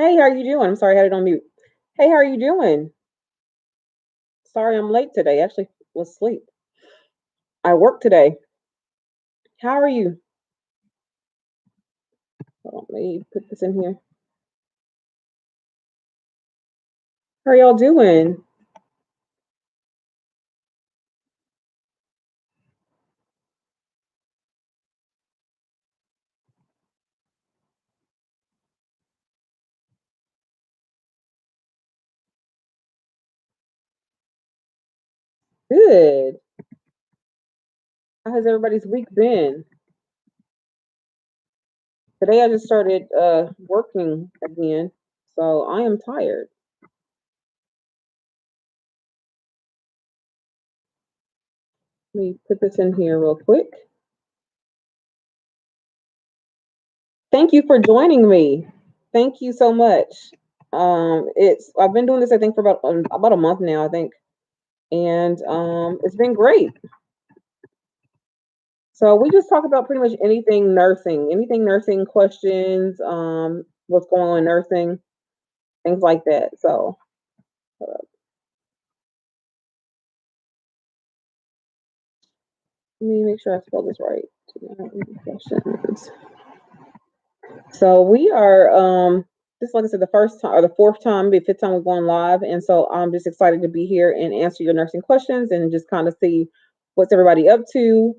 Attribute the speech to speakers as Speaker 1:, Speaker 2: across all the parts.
Speaker 1: Hey, how are you doing? I'm sorry, I had it on mute. Hey, how are you doing? Sorry I'm late today. Actually was asleep. I work today. How are you? Hold on, let me put this in here. How are y'all doing? Good. How has everybody's week been? Today I just started working again, so I am tired. Let me put this in here real quick. Thank you for joining me. Thank you so much. It's I've been doing this I think for about a month now, I think. And it's been great. So we just talk about pretty much anything nursing questions, what's going on in nursing, things like that. So let me make sure I spell this right. Questions. So we are just like I said, the first time or the fourth time, maybe fifth time we're going live. And so I'm just excited to be here and answer your nursing questions and just kind of see what's everybody up to.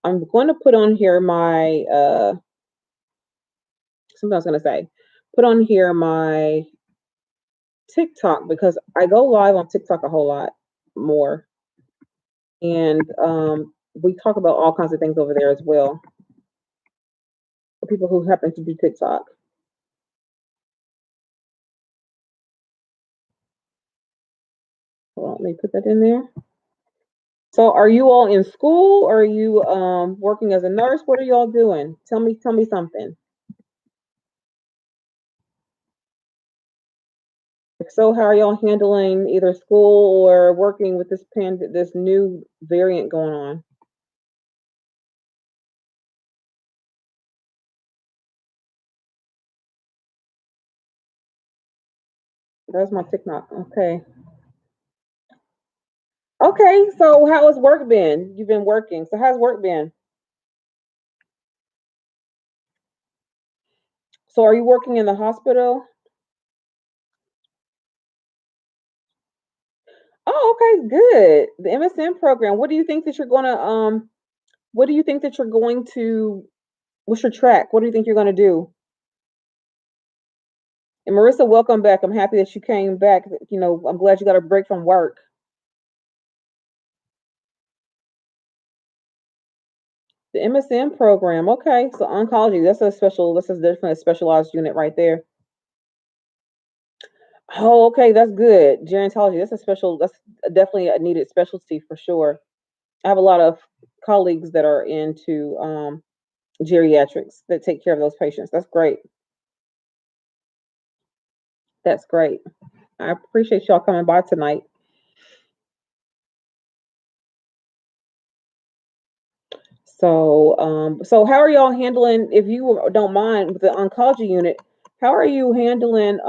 Speaker 1: I'm going to put on here my something I was gonna say. Put on here my TikTok because I go live on TikTok a whole lot more, and we talk about all kinds of things over there as well for people who happen to do TikTok. Hold on, let me put that in there. So, are you all in school? Or are you working as a nurse? What are y'all doing? Tell me something. If so, how are y'all handling either school or working with this new variant going on? That's my TikTok. Okay. Okay, so how has work been? You've been working. So how's work been? So are you working in the hospital? Oh, okay, good. The MSN program. What do you think that you're going to what's your track? What do you think you're gonna do? And Marissa, welcome back. I'm happy that you came back. You know, I'm glad you got a break from work. The MSN program. Okay. So oncology, that's definitely a specialized unit right there. Oh, okay, that's good. Gerontology, that's definitely a needed specialty for sure. I have a lot of colleagues that are into geriatrics that take care of those patients. That's great. That's great. I appreciate y'all coming by tonight. So how are y'all handling, if you don't mind, with the oncology unit? How are you handling?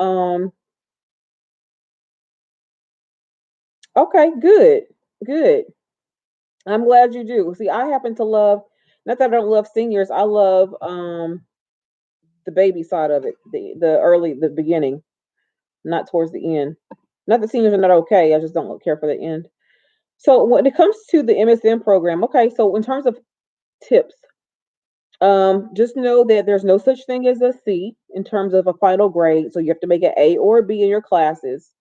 Speaker 1: Okay, good, good. I'm glad you do. See, I happen to love. Not that I don't love seniors. I love the baby side of it, the beginning, not towards the end. Not that seniors are not okay. I just don't care for the end. So when it comes to the MSN program, okay. So in terms of tips, just know that there's no such thing as a C in terms of a final grade. So you have to make an A or a B in your classes.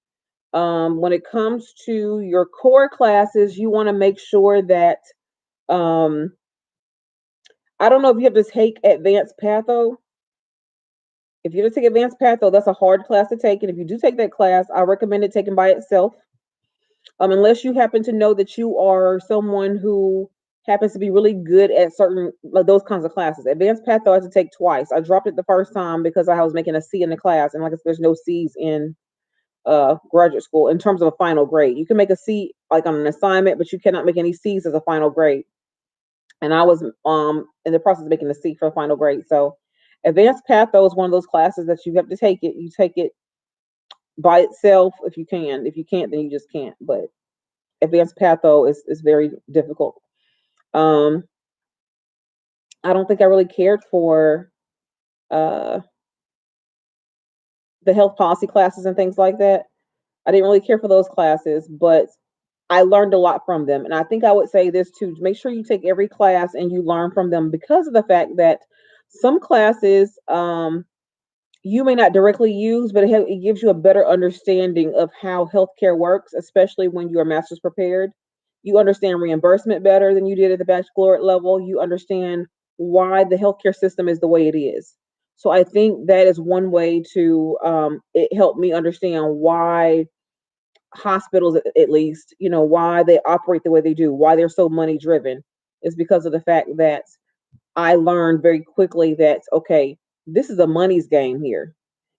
Speaker 1: When it comes to your core classes, you want to make sure that um, I don't know if you have to take advanced patho. If you have to take advanced patho, that's a hard class to take. And if you do take that class, I recommend it taken by itself. Unless you happen to know that you are someone who happens to be really good at certain like those kinds of classes. Advanced patho I had to take twice. I dropped it the first time because I was making a C in the class, and like I said, there's no C's in graduate school in terms of a final grade. You can make a C like on an assignment, but you cannot make any C's as a final grade. And I was in the process of making a C for a final grade. So Advanced patho is one of those classes that you have to take it. You take it by itself if you can. If you can't, then you just can't. But advanced patho is very difficult. Um, I don't think I really cared for uh, the health policy classes and things like that. I didn't really care for those classes, but I learned a lot from them. And I think I would say this too: make sure you take every class and you learn from them, because of the fact that some classes you may not directly use, but it gives you a better understanding of how healthcare works, especially when you are master's prepared. You understand reimbursement better than you did at the baccalaureate level. You understand why the healthcare system is the way it is. So I think that is one way to it helped me understand why hospitals, at least, why they operate the way they do, why they're so money driven, is because of the fact that I learned very quickly that, okay, this is a money's game here.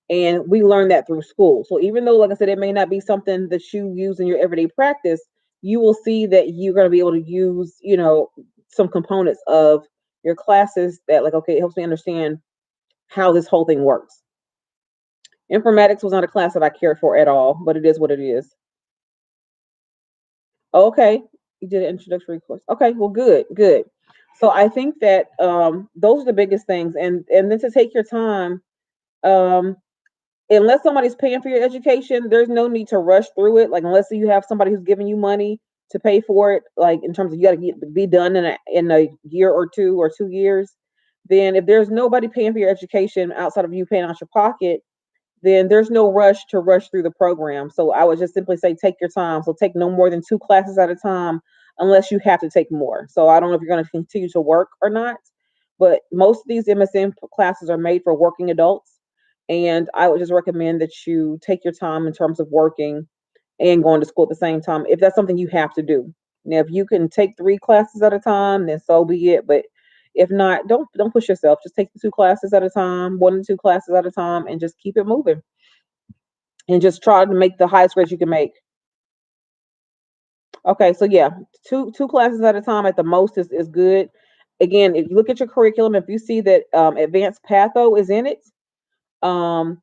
Speaker 1: And we learn that through school. So even though, like I said, it may not be something that you use in your everyday practice, you will see that you're going to be able to use, some components of your classes that, like, okay, it helps me understand how this whole thing works. Informatics was not a class that I cared for at all, but it is what it is. Okay, you did an introductory course. Okay, well, good, good. So I think that those are the biggest things, and then to take your time. Um, Unless somebody's paying for your education, there's no need to rush through it. Like, unless you have somebody who's giving you money to pay for it, like in terms of you got to be done in a year or 2 years. Then if there's nobody paying for your education outside of you paying out your pocket, then there's no rush to rush through the program. So I would just simply say take your time. So take no more than 2 classes at a time, unless you have to take more. So I don't know if you're going to continue to work or not, but most of these MSN classes are made for working adults. And I would just recommend that you take your time in terms of working and going to school at the same time, if that's something you have to do. Now, if you can take 3 classes at a time, then so be it. But if not, don't push yourself. Just take the 2 classes at a time, 1 to 2 classes at a time, and just keep it moving. And just try to make the highest grades you can make. Okay, so yeah, two classes at a time at the most is good. Again, if you look at your curriculum, if you see that advanced patho is in it, um,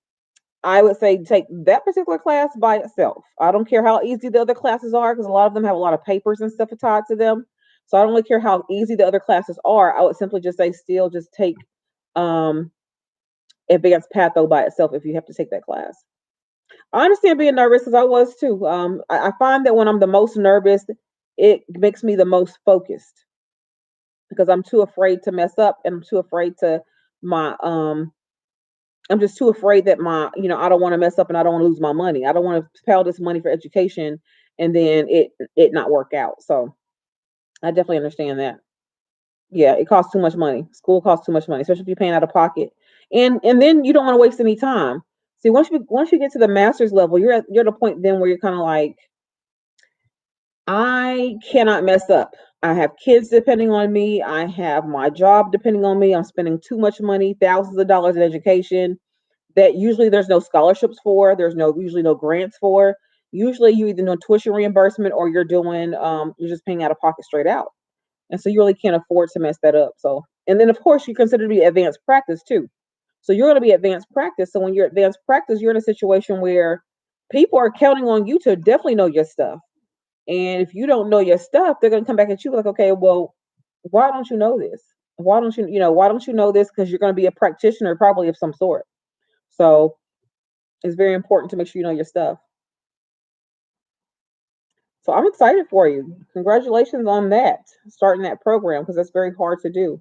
Speaker 1: I would say take that particular class by itself. I don't care how easy the other classes are, because a lot of them have a lot of papers and stuff tied to them. So I don't really care how easy the other classes are. I would simply just say still just take um, advanced patho by itself if you have to take that class. I understand being nervous, because I was too. I find that when I'm the most nervous, it makes me the most focused, because I'm too afraid to mess up, and I'm too afraid to my I'm just too afraid that I don't want to mess up, and I don't want to lose my money. I don't want to pay all this money for education and then it not work out. So I definitely understand that. Yeah, it costs too much money. School costs too much money, especially if you're paying out of pocket. And then you don't want to waste any time. See, once you get to the master's level, you're at a point then where you're kind of like, I cannot mess up. I have kids depending on me. I have my job depending on me. I'm spending too much money, thousands of dollars in education that usually there's no scholarships for. There's usually no grants for. Usually you either know tuition reimbursement, or you're just paying out of pocket straight out. And so you really can't afford to mess that up. So, and then of course you consider to be advanced practice too. So you're going to be advanced practice. So when you're advanced practice, you're in a situation where people are counting on you to definitely know your stuff. And if you don't know your stuff, they're going to come back at you like, okay, well, why don't you know this? Why don't you know this? Because you're going to be a practitioner probably of some sort. So it's very important to make sure you know your stuff. So I'm excited for you. Congratulations on that, starting that program, because that's very hard to do.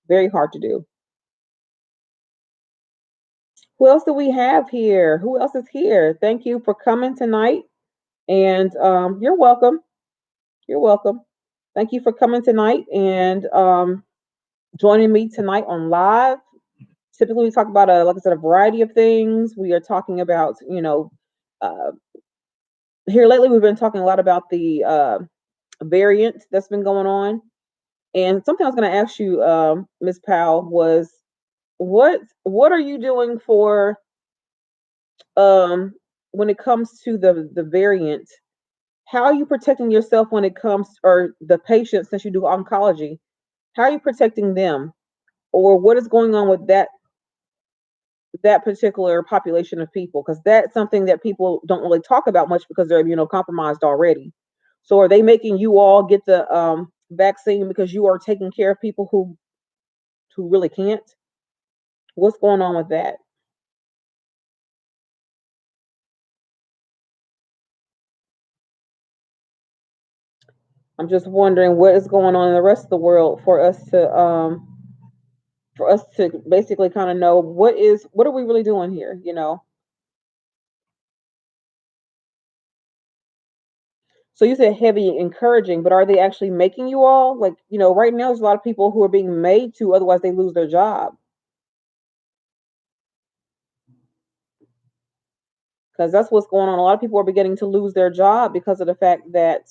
Speaker 1: Very hard to do. Who else do we have here? Who else is here? Thank you for coming tonight. And you're welcome. You're welcome. Thank you for coming tonight and joining me tonight on live. Typically, we talk about like I said, a variety of things. We are talking about, uh, here lately we've been talking a lot about the variant that's been going on. And something I was going to ask you, Miss Powell, was what are you doing for um, when it comes to the variant? How are you protecting yourself when it comes, or the patient, since you do oncology? How are you protecting them, or what is going on with that that particular population of people, because that's something that people don't really talk about much because they're compromised already. So are they making you all get the vaccine because you are taking care of people who really can't? What's going on with that? I'm just wondering what is going on in the rest of the world for us to basically kind of know what are we really doing here. So you said heavy encouraging, but are they actually making you all, like, right now there's a lot of people who are being made to, otherwise they lose their job. Because that's what's going on. A lot of people are beginning to lose their job because of the fact that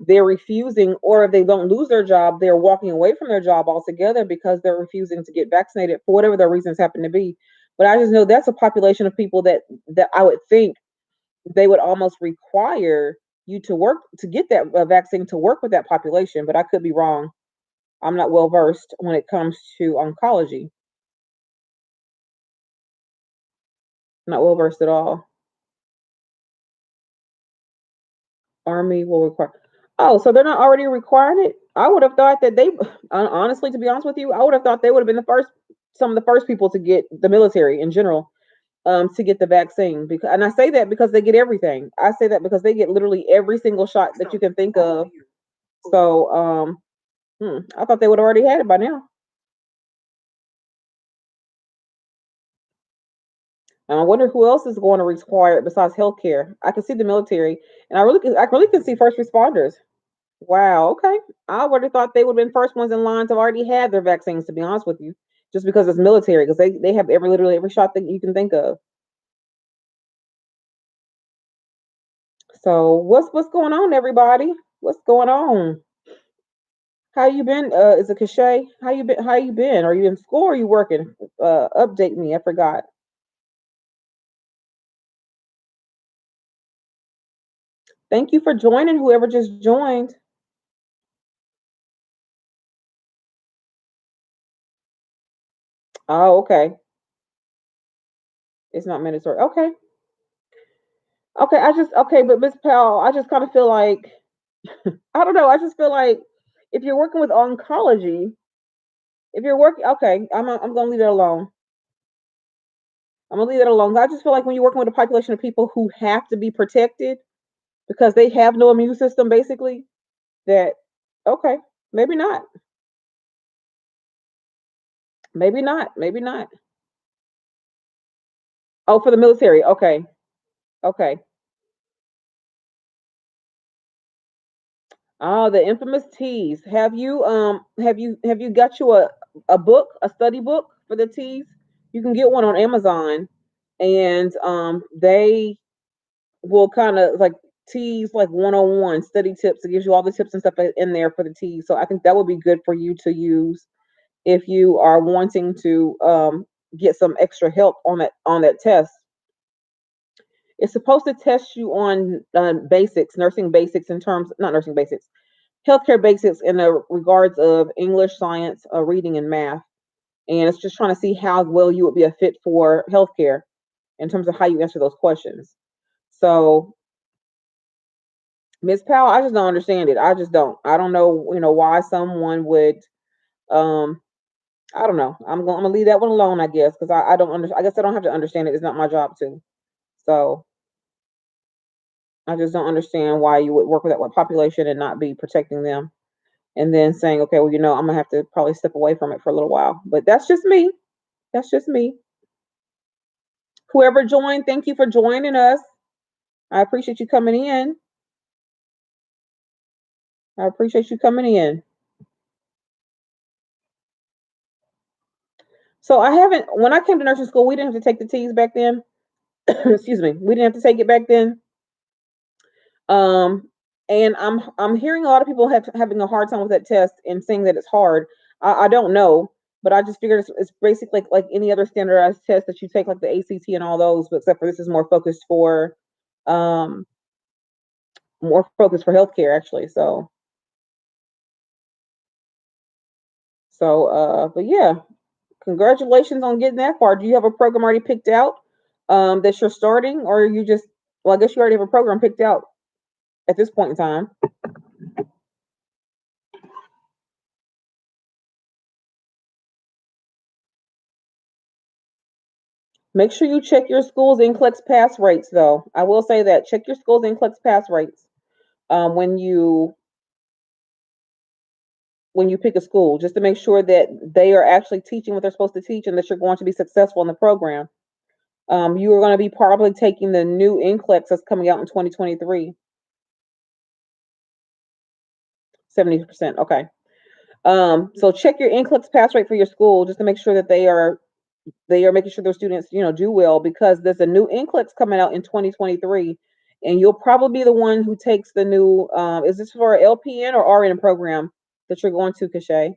Speaker 1: they're refusing, or if they don't lose their job, they're walking away from their job altogether because they're refusing to get vaccinated for whatever their reasons happen to be. But I just know that's a population of people that I would think they would almost require you to work to get that vaccine to work with that population. But I could be wrong. I'm not well versed when it comes to oncology. Not well versed at all. Army will require. Oh, so they're not already requiring it? I would have thought that they, honestly, to be honest with you, I would have thought they would have been some of the first people to get the military in general, to get the vaccine. Because, and I say that because they get everything. I say that because they get literally every single shot that you can think of. So, I thought they would have already had it by now. And I wonder who else is going to require it besides healthcare. I can see the military, and I really can see first responders. Wow, okay. I would have thought they would have been first ones in line to already have their vaccines, to be honest with you. Just because it's military, because they have literally every shot that you can think of. So what's going on, everybody? What's going on? How you been? Is it cliche? How you been? Are you in school or are you working? Update me. I forgot. Thank you for joining, whoever just joined. Oh, okay. It's not mandatory. Okay. Okay, but Miss Powell, I just kind of feel like, I don't know. I just feel like if you're working with oncology, if you're working, okay, I'm gonna leave it alone. I'm gonna leave it alone. I just feel like when you're working with a population of people who have to be protected because they have no immune system, basically, that okay, maybe not, maybe not. Oh, for the military, okay, okay. Oh, the infamous T's. Have you got you a book, a study book for the T's? You can get one on Amazon, and they will kind of like T's like 101 study tips. It gives you all the tips and stuff in there for the T's. So I think that would be good for you to use if you are wanting to get some extra help on that test. It's supposed to test you on basics, nursing basics in terms, not nursing basics, healthcare basics in the regards of English, science, reading, and math. And it's just trying to see how well you would be a fit for healthcare in terms of how you answer those questions. So, Miss Powell, I just don't understand it. I just don't. I don't know, why someone would. Um, I don't know. I'm gonna leave that one alone, I guess, because I don't under. I guess I don't have to understand it. It's not my job to. So I just don't understand why you would work with that one population and not be protecting them, and then saying, okay, well, I'm gonna have to probably step away from it for a little while. But that's just me. That's just me. Whoever joined, thank you for joining us. I appreciate you coming in. I appreciate you coming in. So I haven't. When I came to nursing school, we didn't have to take the T's back then. Excuse me. We didn't have to take it back then. Um, and I'm hearing a lot of people having a hard time with that test and saying that it's hard. I don't know, but I just figured it's basically like any other standardized test that you take, like the ACT and all those, but except for this is um more focused for healthcare actually. But yeah, Congratulations on getting that far. Do you have a program already picked out that you're starting, or are you just, well, I guess you already have a program picked out at this point in time. Make sure you check your school's NCLEX pass rates, though. I will say that check your school's NCLEX pass rates when you pick a school, just to make sure that they are actually teaching what they're supposed to teach and that you're going to be successful in the program. You are going to be probably taking the new NCLEX that's coming out in 2023. 70%. Okay. So check your NCLEX pass rate for your school just to make sure that they are making sure their students, do well, because there's a new NCLEX coming out in 2023, and you'll probably be the one who takes the new. Is this for LPN or RN program that you're going to, Cachet?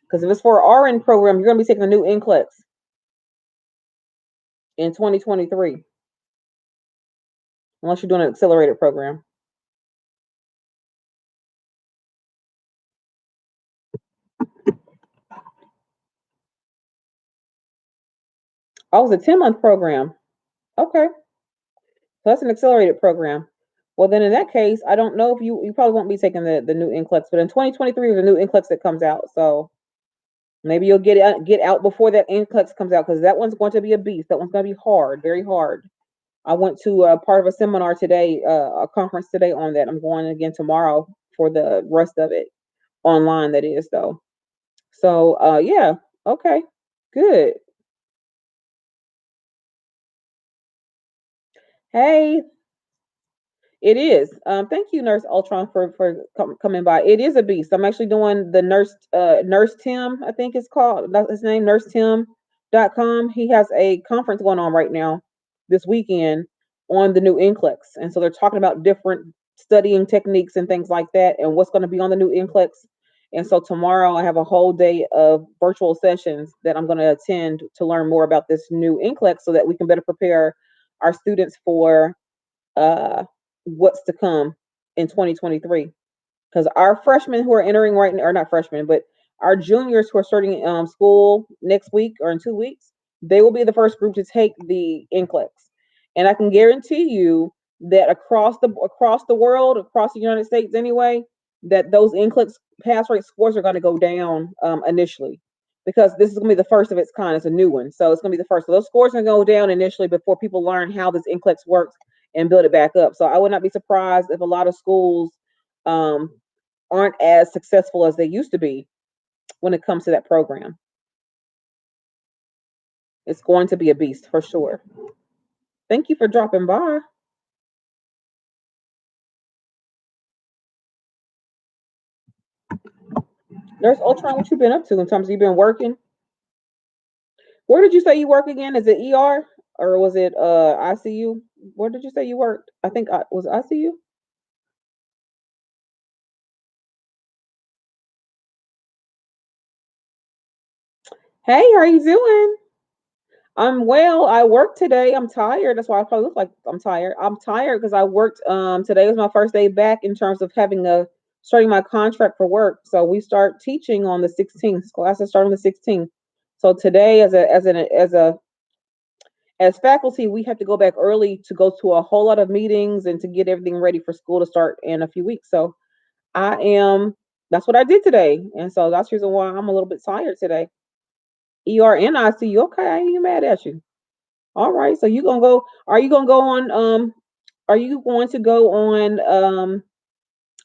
Speaker 1: Because if it's for RN program, you're going to be taking the new NCLEX in 2023, unless you're doing an accelerated program. Oh, it's a 10-month program. Okay, so that's an accelerated program. Well, then in that case, I don't know if you probably won't be taking the new NCLEX, but in 2023 there's a new NCLEX that comes out. So maybe you'll get out before that NCLEX comes out, because that one's going to be a beast. That one's going to be hard, very hard. I went to part of a seminar today, a conference today on that. I'm going again tomorrow for the rest of it online. That is though. So yeah, okay, good. Hey, it is. Thank you, Nurse Ultron, for coming by. It is a beast. I'm actually doing the Nurse Tim, I think it's called. That's his name, nursetim.com. He has a conference going on right now this weekend on the new NCLEX. And so they're talking about different studying techniques and things like that and what's going to be on the new NCLEX. And so tomorrow I have a whole day of virtual sessions that I'm going to attend to learn more about this new NCLEX so that we can better prepare our students for uh, what's to come in 2023. Because our freshmen who are entering right now, or not freshmen, but our juniors who are starting school next week or in 2 weeks, they will be the first group to take the NCLEX. And I can guarantee you that across the world, across the United States anyway, that those NCLEX pass rate scores are going to go down initially, because this is going to be the first of its kind. It's a new one, so it's going to be the first. So those scores are going to go down initially before people learn how this NCLEX works and build it back up. So I would not be surprised if a lot of schools um, aren't as successful as they used to be when it comes to that program. It's going to be a beast for sure. Thank you for dropping by. There's Ultron. What you been up to in terms of you been working? Where did you say you work again? Is it ER or was it ICU? Where did you say you worked? I think I was ICU. Hey, how are you doing? I'm well. I worked today. I'm tired. That's why I probably look like I'm tired. I'm tired because I worked. Today was my first day back in terms of having a starting my contract for work. So we start teaching on the 16th. Classes start on the 16th. So today, as faculty, we have to go back early to go to a whole lot of meetings and to get everything ready for school to start in a few weeks. So I am. That's what I did today, and so that's the reason why I'm a little bit tired today. ER and ICU. Okay, I ain't even mad at you. All right. So you gonna go? Are you gonna go on? Are you going to go on?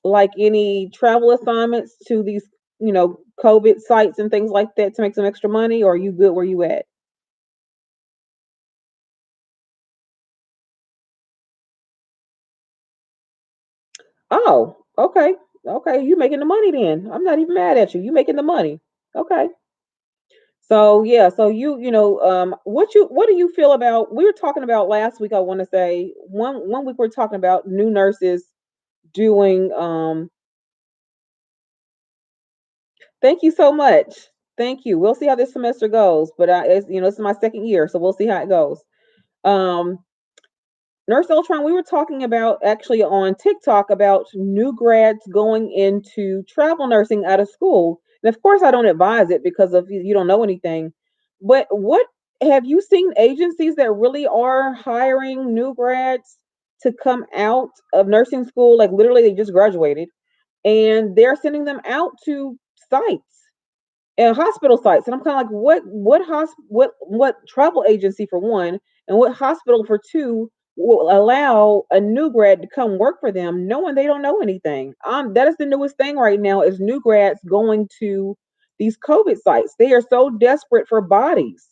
Speaker 1: Like any travel assignments to these, COVID sites and things like that to make some extra money, or are you good where you at? Oh, okay, okay. You making the money then? I'm not even mad at you. You making the money? Okay. So yeah. So what do you feel about? We were talking about last week. I want to say one week we are talking about new nurses doing Thank you so much. Thank you. We'll see how this semester goes, but this is my second year, so we'll see how it goes. Um, Nurse Ultron, we were talking about actually on TikTok about new grads going into travel nursing out of school. And of course, I don't advise it because of you don't know anything. But what have you seen agencies that really are hiring new grads to come out of nursing school? Like literally, they just graduated and they're sending them out to sites and hospital sites. And I'm kind of like, what travel agency for one, and what hospital for two will allow a new grad to come work for them, knowing they don't know anything? That is the newest thing right now is new grads going to these COVID sites. They are so desperate for bodies,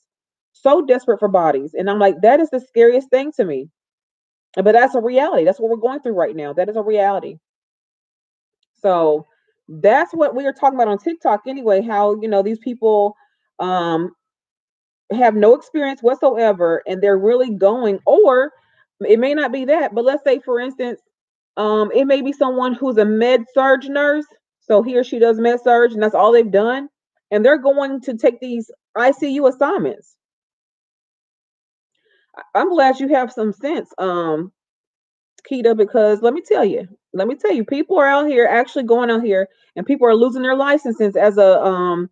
Speaker 1: so desperate for bodies, and I'm like, that is the scariest thing to me. But that's a reality. That's what we're going through right now. That is a reality. So that's what we were talking about on TikTok anyway, how these people um have no experience whatsoever and they're really going, or it may not be that, but let's say for instance, it may be someone who's a med surge nurse. So he or she does med surge and that's all they've done. And they're going to take these ICU assignments. I'm glad you have some sense, Keita, because let me tell you, people are out here actually going out here and people are losing their licenses as a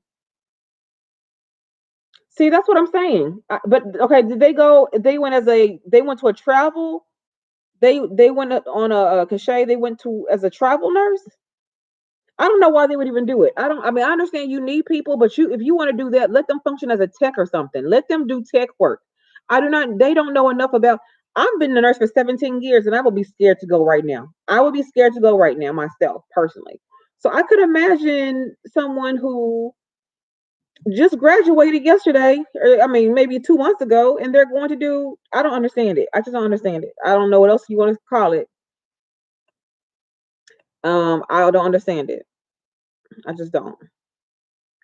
Speaker 1: see, that's what I'm saying. But okay, did they go? They went as a. They went to a travel. They went on a cachet. They went to as a travel nurse. I don't know why they would even do it. I don't. I mean, I understand you need people, but if you want to do that, let them function as a tech or something. Let them do tech work. I do not. They don't know enough about. I've been a nurse for 17 years, and I would be scared to go right now. I would be scared to go right now myself, personally. So I could imagine someone who just graduated yesterday, or I mean, maybe 2 months ago, and they're going to do. I don't understand it. I just don't understand it. I don't know what else you want to call it. I don't understand it. I just don't.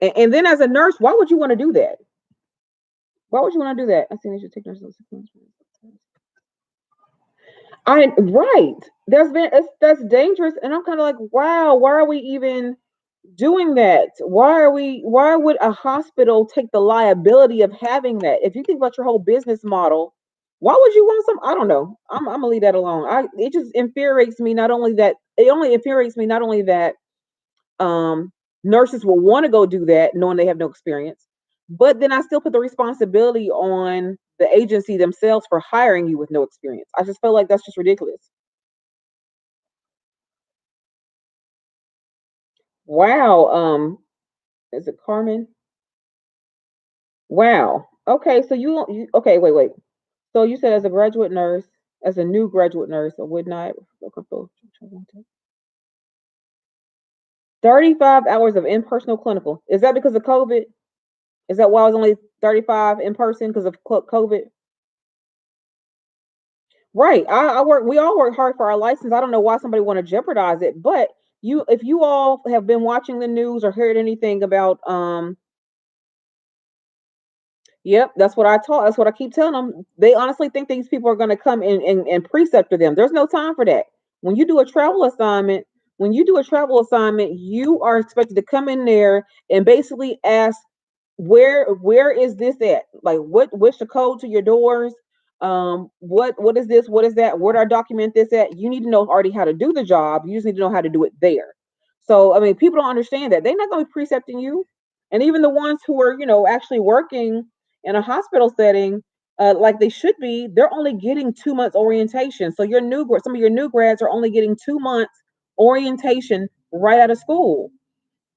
Speaker 1: And then as a nurse, why would you want to do that? Why would you want to do that? I think they should take nurses. I right. That's dangerous, and I'm kind of like, wow, why are we even doing that? Why would a hospital take the liability of having that? If you think about your whole business model, why would you want some? I don't know. I'm gonna leave that alone. It just infuriates me. Not only that, it only infuriates me. Not only that, um, nurses will want to go do that knowing they have no experience, but then I still put the responsibility on the agency themselves for hiring you with no experience. I just feel like that's just ridiculous. Wow. Is it Carmen? Wow. Okay, so you okay, wait. So you said as a graduate nurse, as a new graduate nurse, I would not 35 hours of in-personal clinical. Is that because of COVID? Is that why I was only 35 in person because of COVID? Right. I work we all work hard for our license. I don't know why somebody want to jeopardize it, but if you all have been watching the news or heard anything about yep, that's what I taught. That's what I keep telling them. They honestly think these people are going to come and preceptor them. There's no time for that. When you do a travel assignment, when you do a travel assignment, you are expected to come in there and basically ask where is this at? Like what's the code to your doors? What is this? What is that? Where do I document this at? You need to know already how to do the job. You just need to know how to do it there. So I mean, people don't understand that. They're not going to be precepting you. And even the ones who are, actually working in a hospital setting, like they should be, they're only getting 2 months orientation. So some of your new grads are only getting 2 months orientation right out of school.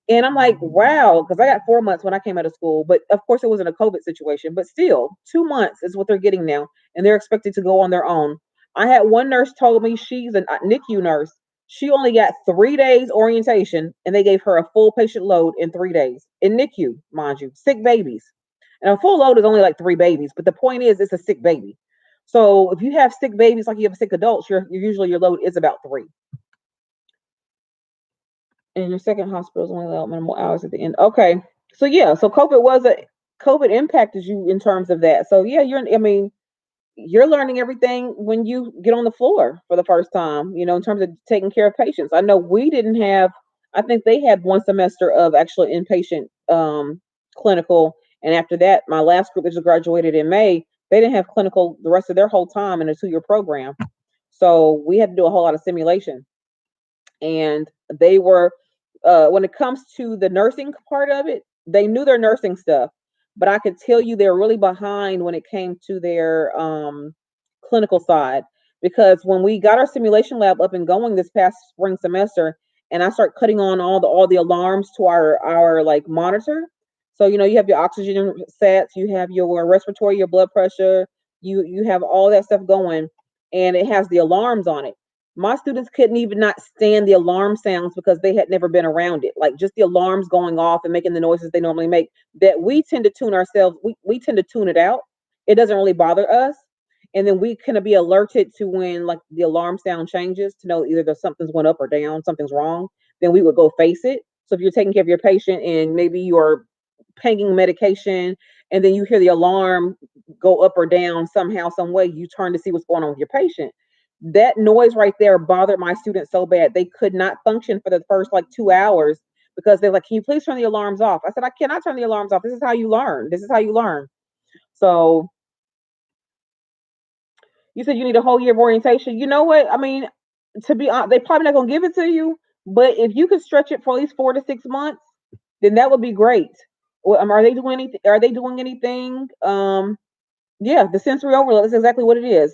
Speaker 1: And I'm like, wow, because I got 4 months when I came out of school. But of course, it wasn't a COVID situation. But still, 2 months is what they're getting now. And they're expected to go on their own. I had one nurse told me she's a NICU nurse. She only got 3 days orientation and they gave her a full patient load in 3 days. In NICU, mind you, sick babies. And a full load is only like 3 babies. But the point is, it's a sick baby. So if you have sick babies like you have sick adults, usually your load is about three. And your second hospital is only allowed minimal hours at the end. Okay. So yeah, so COVID impacted you in terms of that. So yeah, I mean, you're learning everything when you get on the floor for the first time, in terms of taking care of patients. I know we didn't have, I think they had 1 semester of actual inpatient clinical. And after that, my last group that just graduated in May, they didn't have clinical the rest of their whole time in a 2-year program. So we had to do a whole lot of simulation. And they were when it comes to the nursing part of it, they knew their nursing stuff, but I could tell you they're really behind when it came to their clinical side. Because when we got our simulation lab up and going this past spring semester, and I start cutting on all the alarms to our like monitor. So you have your oxygen sets, you have your respiratory, your blood pressure, you have all that stuff going, and it has the alarms on it. My students couldn't even not stand the alarm sounds because they had never been around it. Like just the alarms going off and making the noises they normally make, that we tend to tune ourselves, we tend to tune it out. It doesn't really bother us. And then we kind of be alerted to when like the alarm sound changes to know either there's something's went up or down, something's wrong. Then we would go face it. So if you're taking care of your patient and maybe you're panging medication and then you hear the alarm go up or down somehow, some way, you turn to see what's going on with your patient. That noise right there bothered my students so bad they could not function for the first like 2 hours because they're like, "Can you please turn the alarms off?" I said, "I cannot turn the alarms off. This is how you learn. This is how you learn." So you said you need a whole year of orientation. You know what? I mean, to be honest, they probably not gonna give it to you, but if you could stretch it for at least 4 to 6 months, then that would be great. Well, are they doing anything? Are they doing anything? Yeah, the sensory overload is exactly what it is.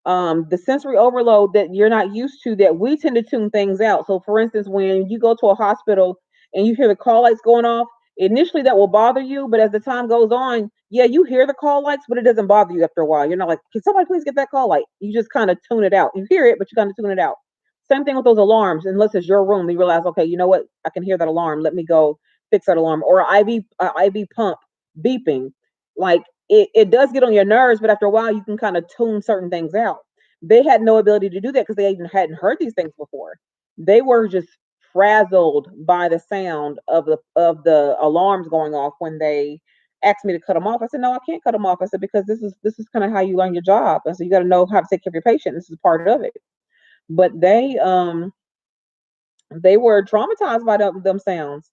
Speaker 1: The sensory overload that you're not used to, that we tend to tune things out. So, for instance, when you go to a hospital and you hear the call lights going off, initially that will bother you, but as the time goes on, yeah, you hear the call lights, but it doesn't bother you after a while. You're not like, can somebody please get that call light? You just kind of tune it out. You hear it, but you kind of tune it out. Same thing with those alarms. Unless it's your room, you realize, okay, you know what? I can hear that alarm. Let me go fix that alarm. Or IV pump beeping. Like it does get on your nerves, but after a while, you can kind of tune certain things out. They had no ability to do that because they even hadn't heard these things before. They were just frazzled by the sound of the alarms going off when they asked me to cut them off. I said, no, I can't cut them off. I said, because this is kind of how you learn your job. I said, you got to know how to take care of your patient. This is part of it. But they were traumatized by them sounds,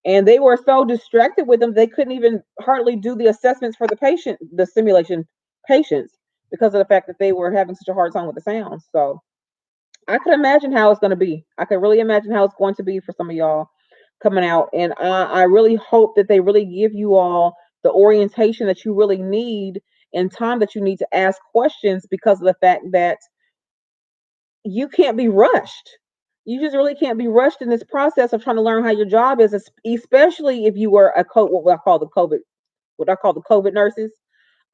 Speaker 1: and they were so distracted with them they couldn't even hardly do the assessments for the simulation patients, because of the fact that they were having such a hard time with the sounds. So I could imagine how it's going to be. I could really imagine how it's going to be for some of y'all coming out, and I really hope that they really give you all the orientation that you really need and time that you need to ask questions, because of the fact that you can't be rushed. You just really can't be rushed in this process of trying to learn how your job is, especially if you were what I call the COVID nurses.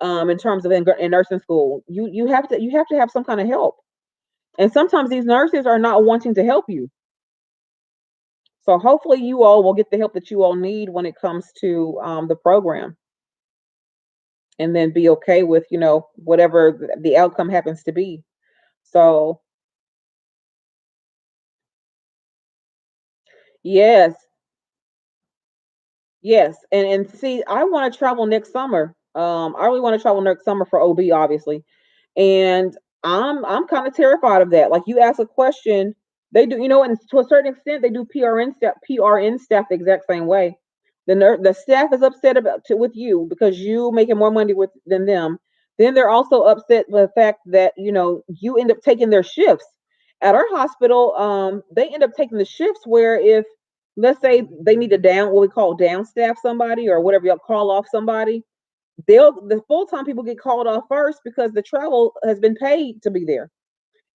Speaker 1: In terms of in nursing school, you have to have some kind of help, and sometimes these nurses are not wanting to help you. So hopefully, you all will get the help that you all need when it comes to the program, and then be okay with whatever the outcome happens to be. So yes, yes, and see, I want to travel next summer. I really want to travel next summer for OB, obviously, and I'm kind of terrified of that. Like you ask a question, they do, and to a certain extent, they do PRN staff the exact same way. The staff is upset with you because you making more money than them. Then they're also upset with the fact that you end up taking their shifts at our hospital. They end up taking the shifts where, if let's say they need to down what we call down staff somebody, or whatever, you call off somebody, the full-time people get called off first because the travel has been paid to be there,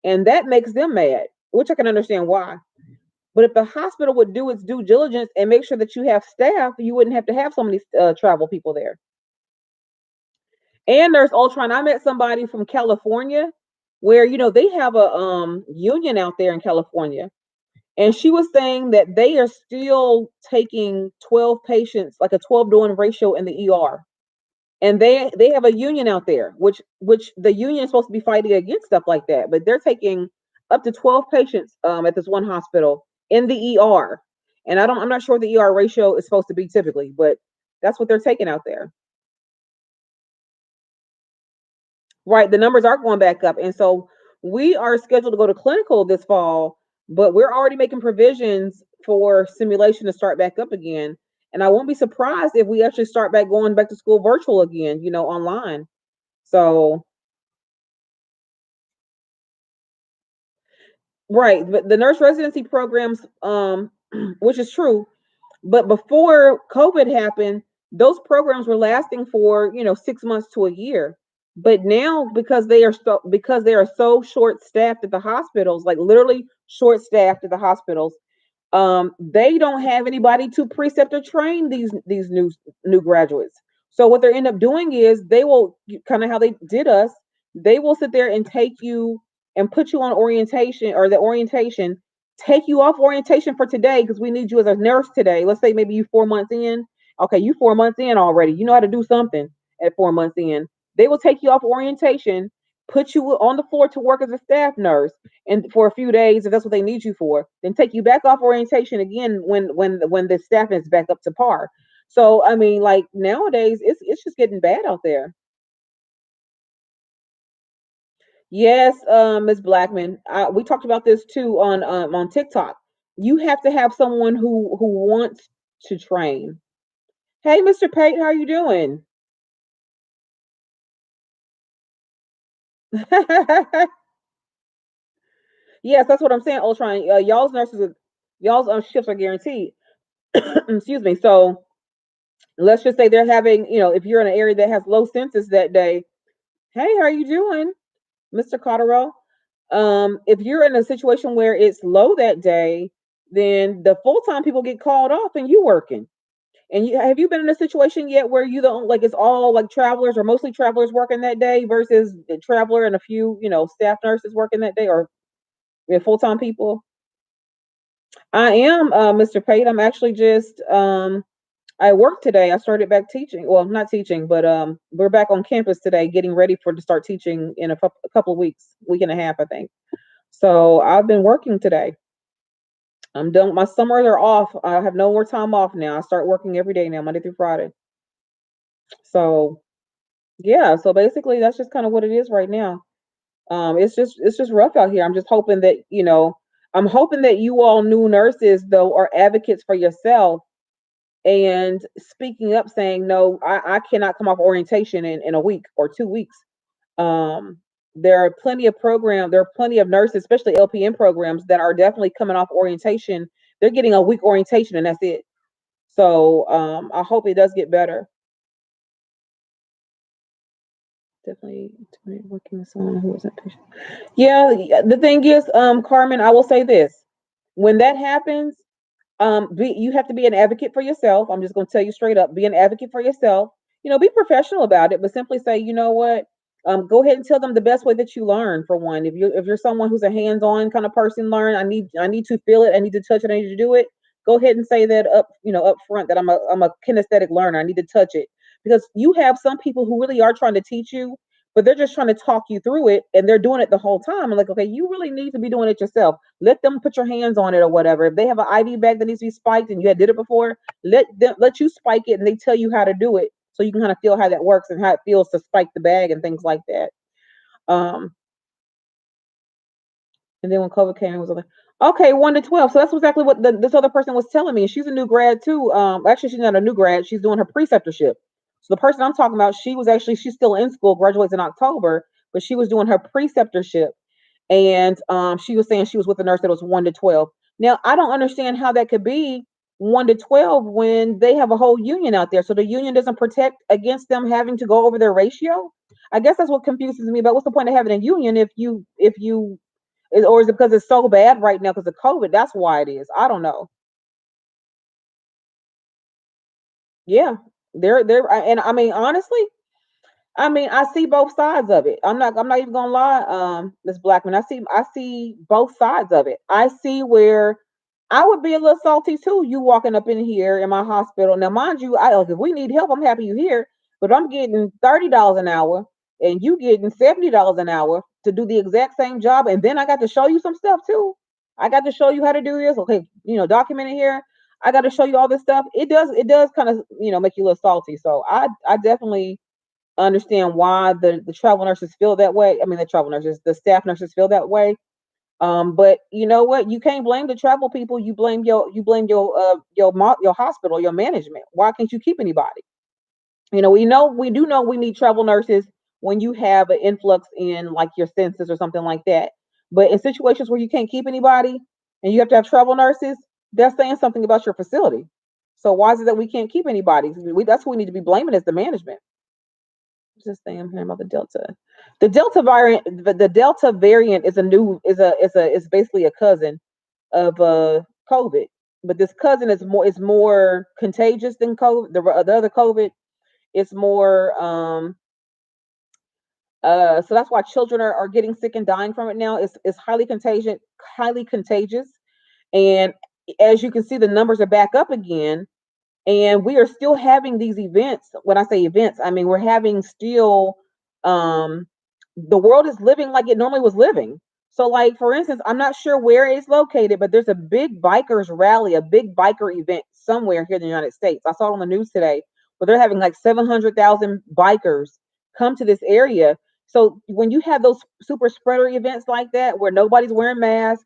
Speaker 1: and that makes them mad, which I can understand why. But if the hospital would do its due diligence and make sure that you have staff, you wouldn't have to have so many travel people there. And there's Ultron. I met somebody from California where they have a union out there in California, and she was saying that they are still taking 12 patients, like a 12-to-1 ratio in the ER. And they have a union out there, which the union is supposed to be fighting against stuff like that, but they're taking up to 12 patients at this one hospital in the ER. And I'm not sure what the ER ratio is supposed to be typically, but that's what they're taking out there. Right, the numbers are going back up, and so we are scheduled to go to clinical this fall, but we're already making provisions for simulation to start back up again. And I won't be surprised if we actually start going back to school virtual again, online. So right, but the nurse residency programs, which is true. But before COVID happened, those programs were lasting for 6 months to a year. But now, because they are so short staffed at the hospitals, like literally short staffed at the hospitals, they don't have anybody to precept or train these new graduates. So what they end up doing is they will, kind of how they did us. They will sit there and take you and put you on orientation, or the orientation, take you off orientation for today because we need you as a nurse today. Let's say maybe you 4 months in. Okay, you 4 months in already. You know how to do something at 4 months in. They will take you off orientation, put you on the floor to work as a staff nurse, and for a few days if that's what they need you for, then take you back off orientation again when the staffing is back up to par. So I mean, like nowadays, it's just getting bad out there. Yes, Ms. Blackman, we talked about this too on TikTok. You have to have someone who wants to train. Hey, Mr. Pate, how are you doing? Yes, that's what I'm saying, Ultron. Y'all's shifts are guaranteed. Excuse me. So let's just say they're having, if you're in an area that has low census that day, hey, how are you doing, Mr. Cotterill? If you're in a situation where it's low that day, then the full time people get called off and you working. And have you been in a situation yet where you don't like it's all like travelers or mostly travelers working that day versus the traveler and a few, staff nurses working that day, or full time people? I am, Mr. Pate. I'm actually just I work today. I started back teaching. Well, not teaching, but we're back on campus today, getting ready to start teaching in a couple of weeks, week and a half, I think. So I've been working today. I'm done. My summers are off. I have no more time off now. I start working every day now, Monday through Friday. So yeah. So basically, that's just kind of what it is right now. It's just rough out here. I'm just hoping that I'm hoping that you all new nurses though are advocates for yourself and speaking up saying no, I cannot come off orientation in a week or 2 weeks. um, there are plenty of nurses, especially LPN programs, that are definitely coming off orientation. They're getting a week orientation and that's it. So I hope it does get better. Definitely working with someone who isn't patient. Yeah, the thing is, Carmen, I will say this: when that happens, you have to be an advocate for yourself. I'm just going to tell you straight up: be an advocate for yourself. Be professional about it, but simply say, you know what? Go ahead and tell them the best way that you learn. For one, if you're someone who's a hands-on kind of person, learn. I need to feel it. I need to touch it. I need to do it. Go ahead and say that up front that I'm a kinesthetic learner. I need to touch it because you have some people who really are trying to teach you, but they're just trying to talk you through it, and they're doing it the whole time. I'm like, okay, you really need to be doing it yourself. Let them put your hands on it or whatever. If they have an IV bag that needs to be spiked and you had did it before, let you spike it and they tell you how to do it so you can kind of feel how that works and how it feels to spike the bag and things like that. Um, and then when COVID came, it was like, okay, 1 to 12. So that's exactly what this other person was telling me. She's a new grad too. Actually, she's not a new grad. She's doing her preceptorship. So the person I'm talking about, she's still in school, graduates in October, but she was doing her preceptorship, and she was saying she was with a nurse that was 1 to 12. Now I don't understand how that could be 1 to 12 when they have a whole union out there. So the union doesn't protect against them having to go over their ratio. I guess that's what confuses me. But what's the point of having a union if you or is it because it's so bad right now because of COVID? That's why it is. I don't know. Yeah, they're and I mean honestly, I mean, I see both sides of it. I'm not even gonna lie, Miss Blackman. I see both sides of it. I see where I would be a little salty too, you walking up in here in my hospital. Now, mind you, I like if we need help, I'm happy you here, but I'm getting $30 an hour and you getting $70 an hour to do the exact same job, and then I got to show you some stuff too. I got to show you how to do this. Okay, document it here. I got to show you all this stuff. It does kind of make you a little salty. So I definitely understand why the travel nurses feel that way. I mean, the staff nurses feel that way. But you know what? You can't blame the travel people. You blame your hospital, your management. Why can't you keep anybody? We do know we need travel nurses when you have an influx in like your census or something like that. But in situations where you can't keep anybody and you have to have travel nurses, That's saying something about your facility. So why is it that we can't keep anybody? That's who we need to be blaming is the management. What's this thing I'm hearing about the Delta? The Delta variant is a new is basically a cousin of COVID, but this cousin is more contagious than COVID. The other COVID, it's more so that's why children are getting sick and dying from it now. It's highly contagious, and as you can see, the numbers are back up again. And we are still having these events. When I say events, I mean we're having still um the world is living like it normally was living. So like for instance, I'm not sure where it's located, but there's a big bikers rally, a big biker event somewhere here in the United States. I saw it on the news today where they're having like 700,000 bikers come to this area. So when you have those super spreader events like that where nobody's wearing masks,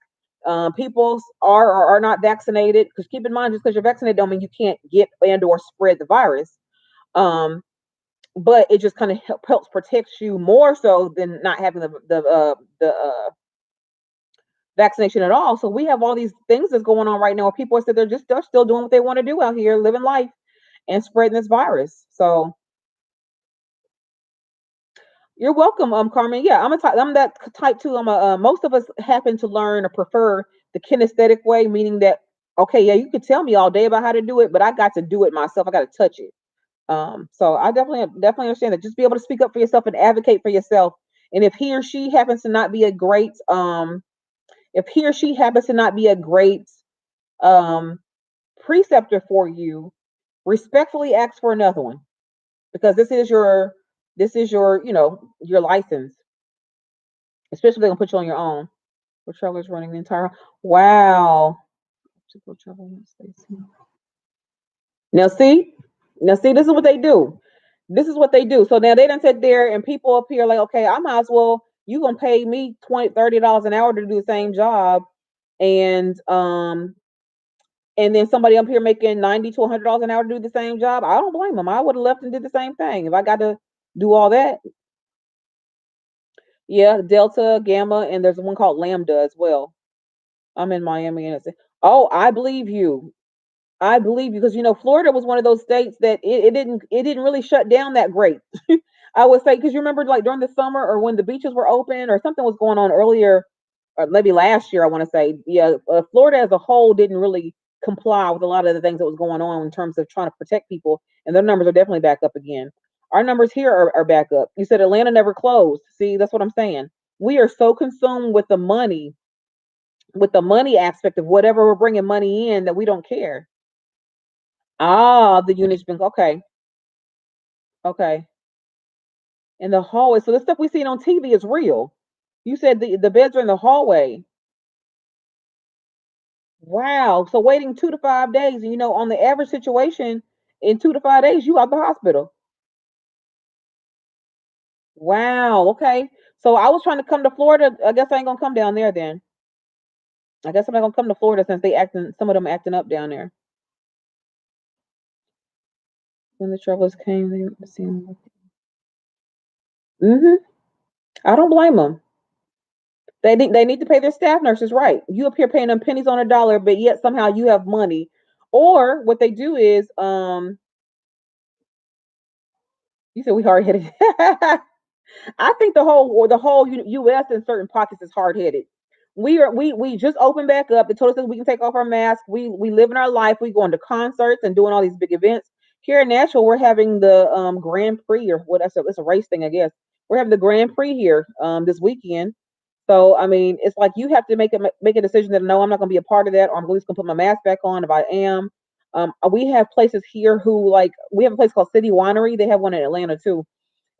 Speaker 1: people are or are not vaccinated. Because keep in mind, just because you're vaccinated don't mean you can't get and or spread the virus. Um, but it just kind of helps protect you more so than not having the vaccination at all. So we have all these things that's going on right now where people said they're still doing what they want to do out here, living life and spreading this virus. So you're welcome, Carmen. Yeah, I'm that type too. Most of us happen to learn or prefer the kinesthetic way, meaning that okay, yeah, you could tell me all day about how to do it, but I got to do it myself. I got to touch it. So I definitely understand that. Just be able to speak up for yourself and advocate for yourself. And if he or she happens to not be a great, if he or she happens to not be a great um preceptor for you, respectfully ask for another one because this is your your license, especially if they're gonna put you on your own. For travelers running the entire wow. Typical travel space. Now see, this is what they do. This is what they do. So now they done sit there and people up here like, okay, I might as well. You gonna pay me 20, $30 an hour to do the same job, and and then somebody up here making 90 to $100 an hour to do the same job. I don't blame them. I would have left and did the same thing if I got to do all that. Yeah, Delta, Gamma, and there's one called Lambda as well. I'm in Miami, and it's oh, I believe you. I believe because Florida was one of those states that it didn't really shut down that great. I would say because you remember like during the summer or when the beaches were open or something was going on earlier, or maybe last year I want to say yeah, Florida as a whole didn't really comply with a lot of the things that was going on in terms of trying to protect people, and their numbers are definitely back up again. Our numbers here are back up. You said Atlanta never closed. See, that's what I'm saying. We are so consumed with the money aspect of whatever we're bringing money in that we don't care. Ah, the unit's been okay. Okay. In the hallway. So the stuff we seen on TV is real. You said the beds are in the hallway. Wow. So waiting 2 to 5 days, and on the average situation, in 2 to 5 days, you out the hospital. Wow. Okay. So I was trying to come to Florida. I guess I ain't gonna come down there then. I guess I'm not gonna come to Florida since some of them acting up down there. When the troubles came, they seemed. Mm-hmm. I don't blame them. They need to pay their staff nurses right. You up here paying them pennies on a dollar, but yet somehow you have money. Or what they do is, you said we hard headed. I think the whole U.S. in certain pockets is hard headed. We just opened back up. They told us that we can take off our mask. We living our life. We going to concerts and doing all these big events. Here in Nashville, we're having the Grand Prix or what? It's a race thing, I guess. We're having the Grand Prix here this weekend. So I mean, it's like you have to make a decision that no, I'm not going to be a part of that, or I'm at least going to put my mask back on if I am. We have places here who like we have a place called City Winery. They have one in Atlanta too,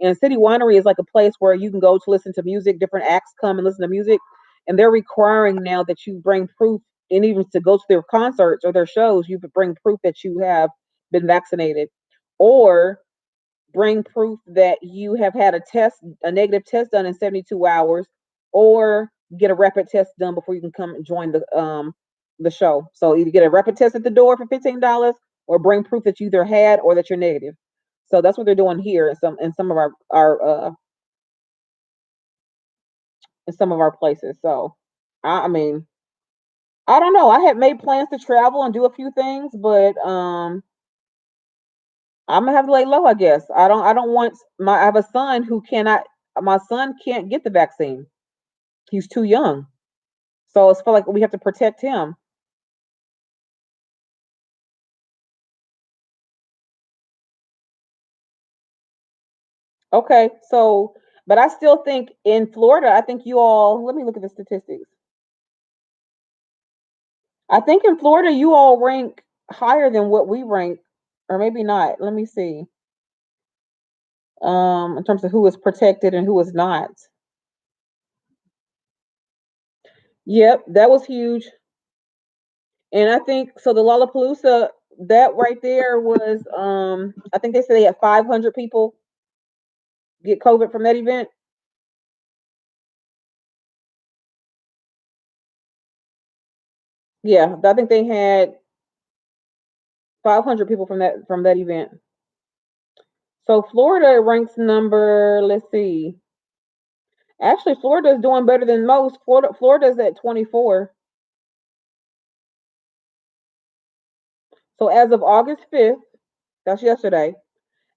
Speaker 1: and City Winery is like a place where you can go to listen to music. Different acts come and listen to music, and they're requiring now that you bring proof, and even to go to their concerts or their shows, you bring proof that you have been vaccinated, or bring proof that you have had a negative test done in 72 hours, or get a rapid test done before you can come and join the show. So either get a rapid test at the door for $15, or bring proof that you either had or that you're negative. So that's what they're doing here in some of our places. So I mean, I don't know. I had made plans to travel and do a few things, but I'm gonna have to lay low, I guess. I don't want my I have a son who cannot my son can't get the vaccine. He's too young. So it's feel like we have to protect him. Okay, so but I still think in Florida, I think you all let me look at the statistics. I think in Florida you all rank higher than what we rank, or maybe not. Let me see. In terms of who is protected and who is not. Yep, that was huge. And I think so the Lollapalooza, that right there was I think they said they had 500 people get COVID from that event. Yeah, I think they had 500 people from that event. So Florida ranks number, let's see. Actually, Florida is doing better than most. Florida is at 24. So as of August 5th, that's yesterday.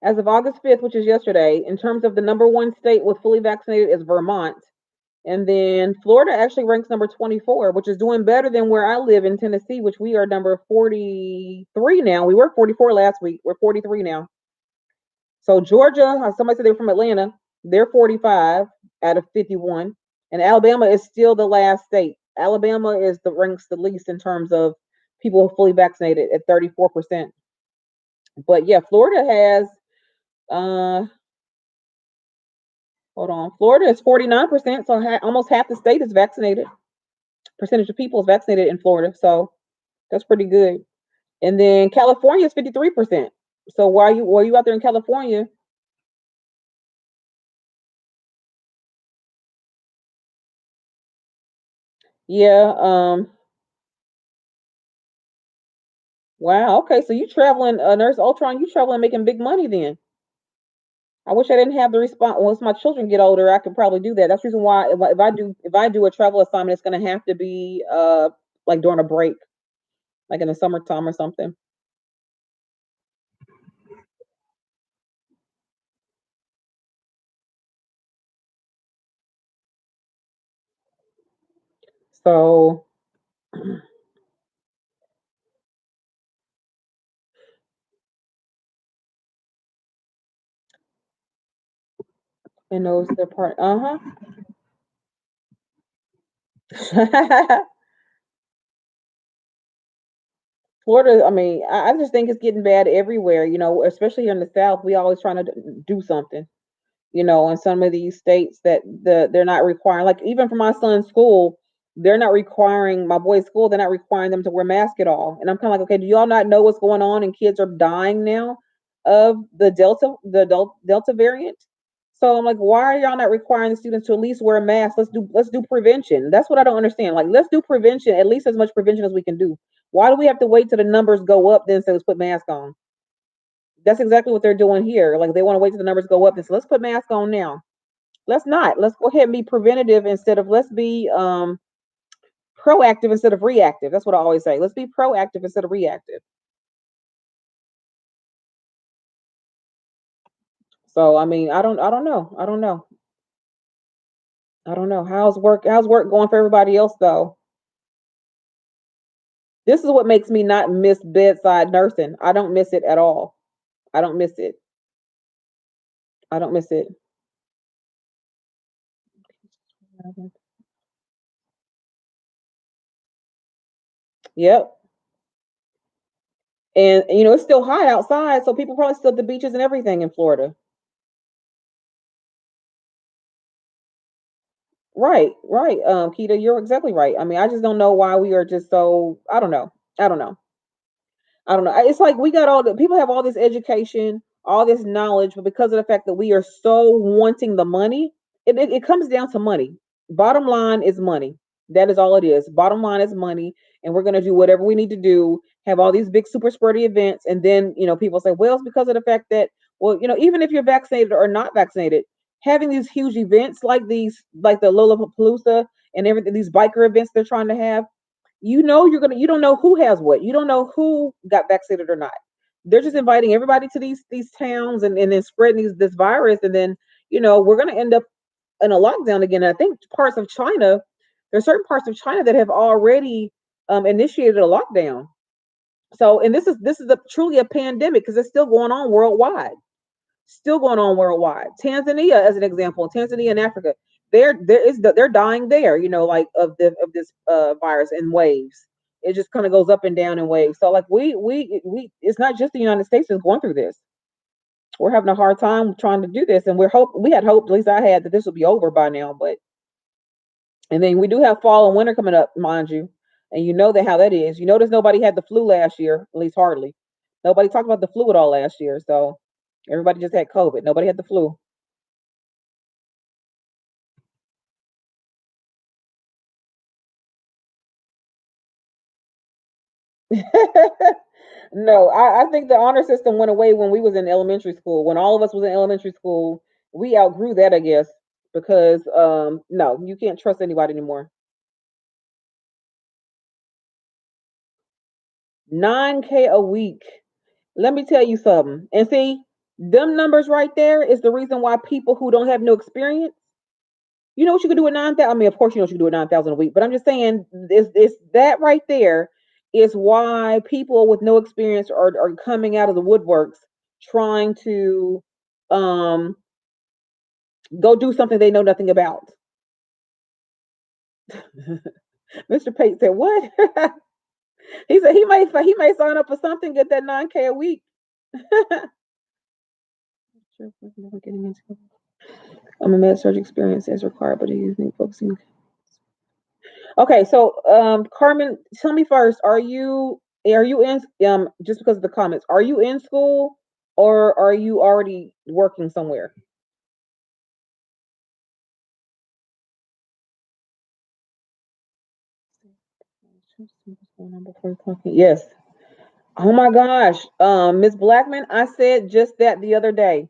Speaker 1: As of August 5th, which is yesterday, in terms of the number one state with fully vaccinated is Vermont. And then Florida actually ranks number 24, which is doing better than where I live in Tennessee, which we are number 43 now. We were 44 last week. We're 43 now. So Georgia, somebody said they're from Atlanta. They're 45 out of 51. And Alabama is still the last state. Alabama is the ranks the least in terms of people fully vaccinated at 34%. But yeah, Florida has uh hold on. Florida is 49%, so almost half the state is vaccinated. Percentage of people is vaccinated in Florida. So that's pretty good. And then California is 53%. So why you were you out there in California? Yeah, wow, okay. So you traveling, Nurse Ultron, you traveling making big money then. I wish I didn't have the response. Once my children get older, I could probably do that. That's the reason why if I do a travel assignment, it's gonna have to be like during a break, like in the summertime or something. So and those the part Florida, I mean, I just think it's getting bad everywhere, especially here in the South. We always trying to do something. In some of these states that they're not requiring, like even for my son's school, they're not requiring my boys' school, they're not requiring them to wear masks at all. And I'm kind of like, okay, do y'all not know what's going on? And kids are dying now of the Delta variant. So I'm like, why are y'all not requiring the students to at least wear a mask? Let's do prevention. That's what I don't understand. Like, let's do prevention, at least as much prevention as we can do. Why do we have to wait till the numbers go up then say let's put masks on? That's exactly what they're doing here. Like they want to wait till the numbers go up and so let's put masks on now. Let's not. Let's go ahead and be preventative instead of let's be proactive instead of reactive. That's what I always say. Let's be proactive instead of reactive. So I mean, I don't know. I don't know. I don't know. How's work going for everybody else though? This is what makes me not miss bedside nursing. I don't miss it at all. I don't miss it. I don't miss it. Yep. And it's still hot outside, so people probably still at the beaches and everything in Florida. Right, right. Keita, you're exactly right. I mean, I just don't know why we are just so I don't know. I don't know. I don't know. It's like we got all the people have all this education, all this knowledge, but because of the fact that we are so wanting the money, it comes down to money. Bottom line is money. That is all it is. Bottom line is money, and we're gonna do whatever we need to do. Have all these big super spready events, and then people say, well, it's because of the fact that even if you're vaccinated or not vaccinated, having these huge events like these, like the Lollapalooza and everything, these biker events they're trying to have you don't know who has what. You don't know who got vaccinated or not. They're just inviting everybody to these towns and then spreading this virus, and then we're gonna end up in a lockdown again. And I think parts of China, there's certain parts of China that have already initiated a lockdown. So, and this is truly a pandemic because it's still going on worldwide. Still going on worldwide. Tanzania, as an example, Tanzania and Africa, they're dying there. Like of this virus in waves. It just kind of goes up and down in waves. So, like we, it's not just the United States that's going through this. We're having a hard time trying to do this, and we had hoped, at least I had, that this would be over by now. But and then we do have fall and winter coming up, mind you, and you know that how that is. You notice nobody had the flu last year, at least hardly. Nobody talked about the flu at all last year, so everybody just had COVID. Nobody had the flu. No, I think the honor system went away when we was in elementary school. When all of us was in elementary school, we outgrew that, I guess, because no, you can't trust anybody anymore. 9K a week. Let me tell you something. And see, them numbers right there is the reason why people who don't have no experience, you know what you could do with 9,000. I mean, of course you know what you could do with 9,000 a week, but I'm just saying, it's that right there is why people with no experience are coming out of the woodworks trying to um go do something they know nothing about. Mr. Pate said, "What?" He said he may sign up for something, get that 9K a week. I'm a med surg experience as required, but you think focusing. Okay, so Carmen, tell me first, are you in just because of the comments, are you in school or are you already working somewhere? Yes. Oh my gosh. Miss Blackman, I said just that the other day.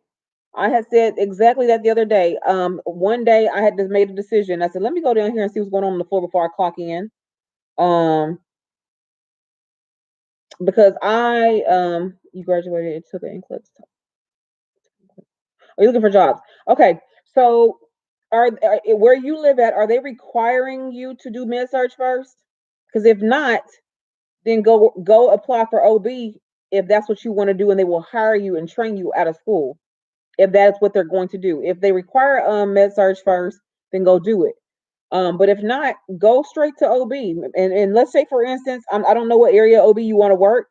Speaker 1: I had said exactly that the other day. One day I had just made a decision. I said, let me go down here and see what's going on the floor before I clock in. Um, because you graduated and took an NCLEX. Are you looking for jobs? Okay, so where you live at, are they requiring you to do med surge first? Because if not, then go apply for OB if that's what you want to do, and they will hire you and train you out of school if that's what they're going to do. If they require med surge first, then go do it. But if not, go straight to OB. And let's say, for instance, I don't know what area OB you want to work,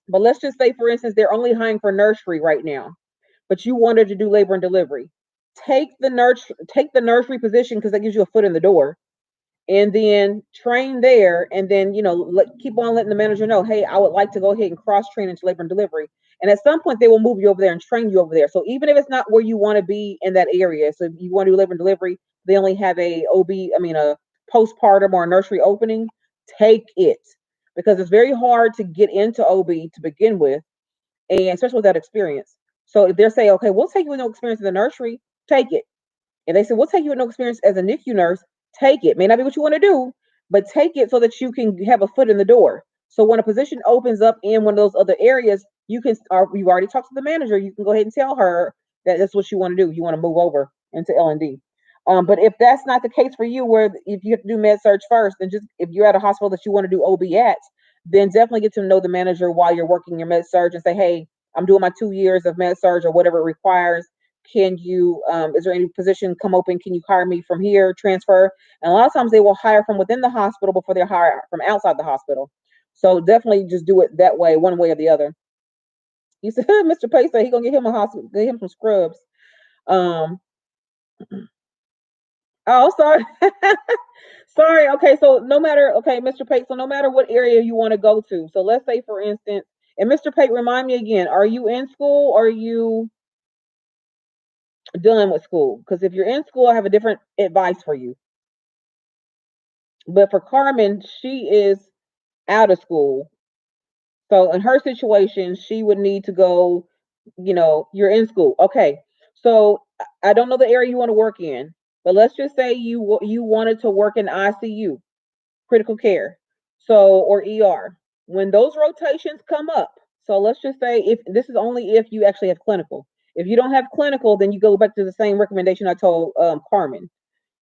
Speaker 1: but let's just say, for instance, they're only hiring for nursery right now, but you wanted to do labor and delivery. Take the nursery position because that gives you a foot in the door, and then train there, and then keep on letting the manager know, hey, I would like to go ahead and cross train into labor and delivery, and at some point they will move you over there and train you over there. So even if it's not where you want to be in that area, so if you want to do labor and delivery, they only have a postpartum or a nursery opening, take it, because it's very hard to get into OB to begin with, and especially without experience. So if they're saying, okay, we'll take you with no experience in the nursery, take it. And they said, we'll take you with no experience as a NICU nurse, take it. May not be what you want to do, but take it so that you can have a foot in the door. So when a position opens up in one of those other areas, you've already talked to the manager, you can go ahead and tell her that that's what you want to do. You want to move over into L&D. But if that's not the case for you, where if you have to do med surge first, then just if you're at a hospital that you want to do OB at, then definitely get to know the manager while you're working your med surge and say, hey, I'm doing my 2 years of med surge or whatever it requires. Can you is there any position come open? Can you hire me from here, transfer? And a lot of times they will hire from within the hospital before they hire from outside the hospital. So definitely just do it that way, one way or the other. You said Mr. Pace said he gonna get him a hospital, get him some scrubs. um oh, sorry. Sorry. Okay, so no matter, okay, Mr. Pace, so no matter what area you want to go to, so let's say, for instance, and Mr. Pate, remind me again, are you in school or are you done with school? Because if you're in school, I have a different advice for you. But for Carmen, she is out of school. So in her situation, she would need to go, you're in school. Okay. So I don't know the area you want to work in, but let's just say you wanted to work in ICU, critical care. So, or ER. When those rotations come up, so let's just say if this is only if you actually have clinical. If you don't have clinical, then you go back to the same recommendation I told Carmen.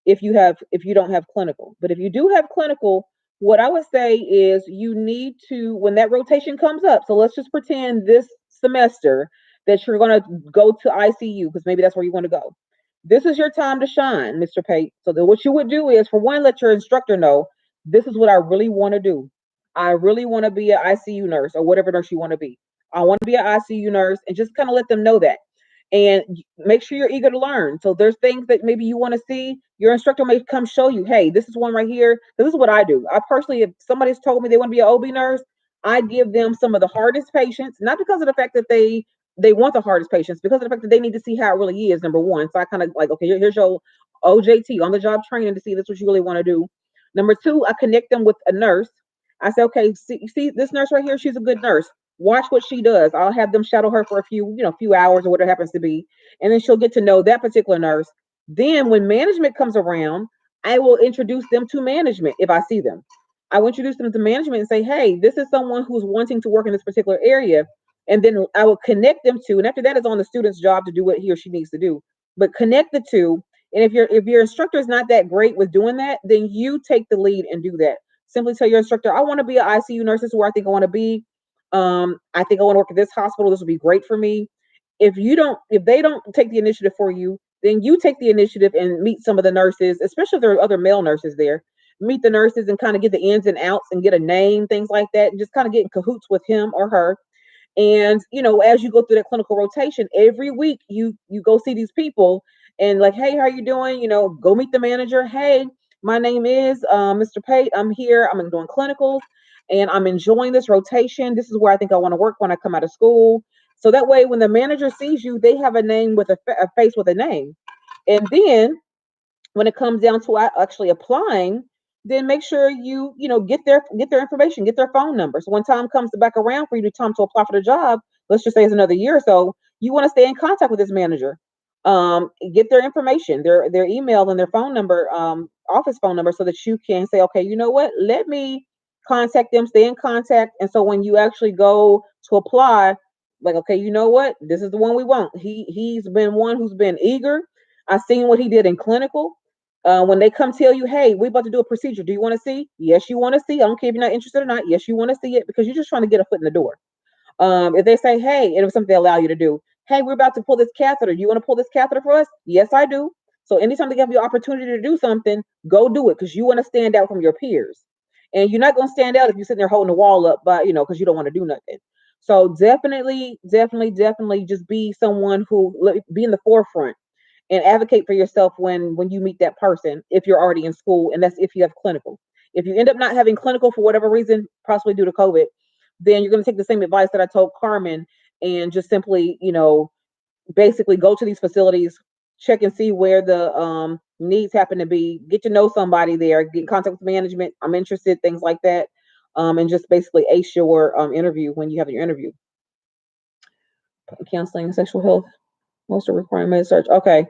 Speaker 1: If you don't have clinical, but if you do have clinical, what I would say is you need to, when that rotation comes up, so let's just pretend this semester that you're going to go to ICU because maybe that's where you want to go. This is your time to shine, Mr. Pate. So then what you would do is, for one, let your instructor know this is what I really want to do. I really want to be an ICU nurse or whatever nurse you want to be. I want to be an ICU nurse, and just kind of let them know that, and make sure you're eager to learn. So there's things that maybe you want to see. Your instructor may come show you, hey, this is one right here. This is what I do. I personally, if somebody's told me they want to be an OB nurse, I give them some of the hardest patients, not because of the fact that they want the hardest patients, because of the fact that they need to see how it really is. Number one, so I kind of like, okay, here's your OJT, on the job training, to see that's what you really want to do. Number two, I connect them with a nurse. I say, okay, see this nurse right here, she's a good nurse. Watch what she does. I'll have them shadow her for a few hours or whatever it happens to be, and then she'll get to know that particular nurse. Then when management comes around, I will introduce them to management if I see them. I will introduce them to management and say, hey, this is someone who's wanting to work in this particular area. And then I will connect them to, and after that, it's on the student's job to do what he or she needs to do. But connect the two. And if your instructor is not that great with doing that, then you take the lead and do that. Simply tell your instructor, I want to be an ICU nurse. This is where I think I want to be. I think I want to work at this hospital. This would be great for me. If they don't take the initiative for you, then you take the initiative and meet some of the nurses, especially if there are other male nurses there. Meet the nurses and kind of get the ins and outs and get a name, things like that, and just kind of get in cahoots with him or her. And as you go through that clinical rotation, every week you go see these people and like, hey, how are you doing? Go meet the manager. Hey, my name is Mr. Pate. I'm here. I'm doing clinicals, and I'm enjoying this rotation. This is where I think I want to work when I come out of school. So that way, when the manager sees you, they have a name with a face with a name. And then when it comes down to actually applying, then make sure you get their information, get their phone number. So when time comes back around for you to time to apply for the job, let's just say it's another year or so, you want to stay in contact with this manager. Get their information, their email and their phone number, office phone number, so that you can say, okay, you know what? Let me contact them, stay in contact, and so when you actually go to apply, like, okay, you know what? This is the one we want. He's been one who's been eager. I've seen what he did in clinical. When they come tell you, hey, we're about to do a procedure. Do you want to see? Yes, you want to see. I don't care if you're not interested or not. Yes, you want to see it because you're just trying to get a foot in the door. If they say, hey, and it was something they allow you to do, hey, we're about to pull this catheter. You want to pull this catheter for us? Yes, I do. So anytime they give you opportunity to do something, go do it because you want to stand out from your peers. And you're not going to stand out if you're sitting there holding the wall up because you don't want to do nothing. So definitely, definitely, definitely just be someone who be in the forefront and advocate for yourself when you meet that person if you're already in school, and that's if you have clinical. If you end up not having clinical for whatever reason, possibly due to COVID, then you're going to take the same advice that I told Carmen, and just simply basically go to these facilities, check and see where the needs happen to be, get to know somebody there, get in contact with management, I'm interested, things like that. And just basically ace your interview when you have your interview. Counseling and sexual health, most are requiring med search. Okay.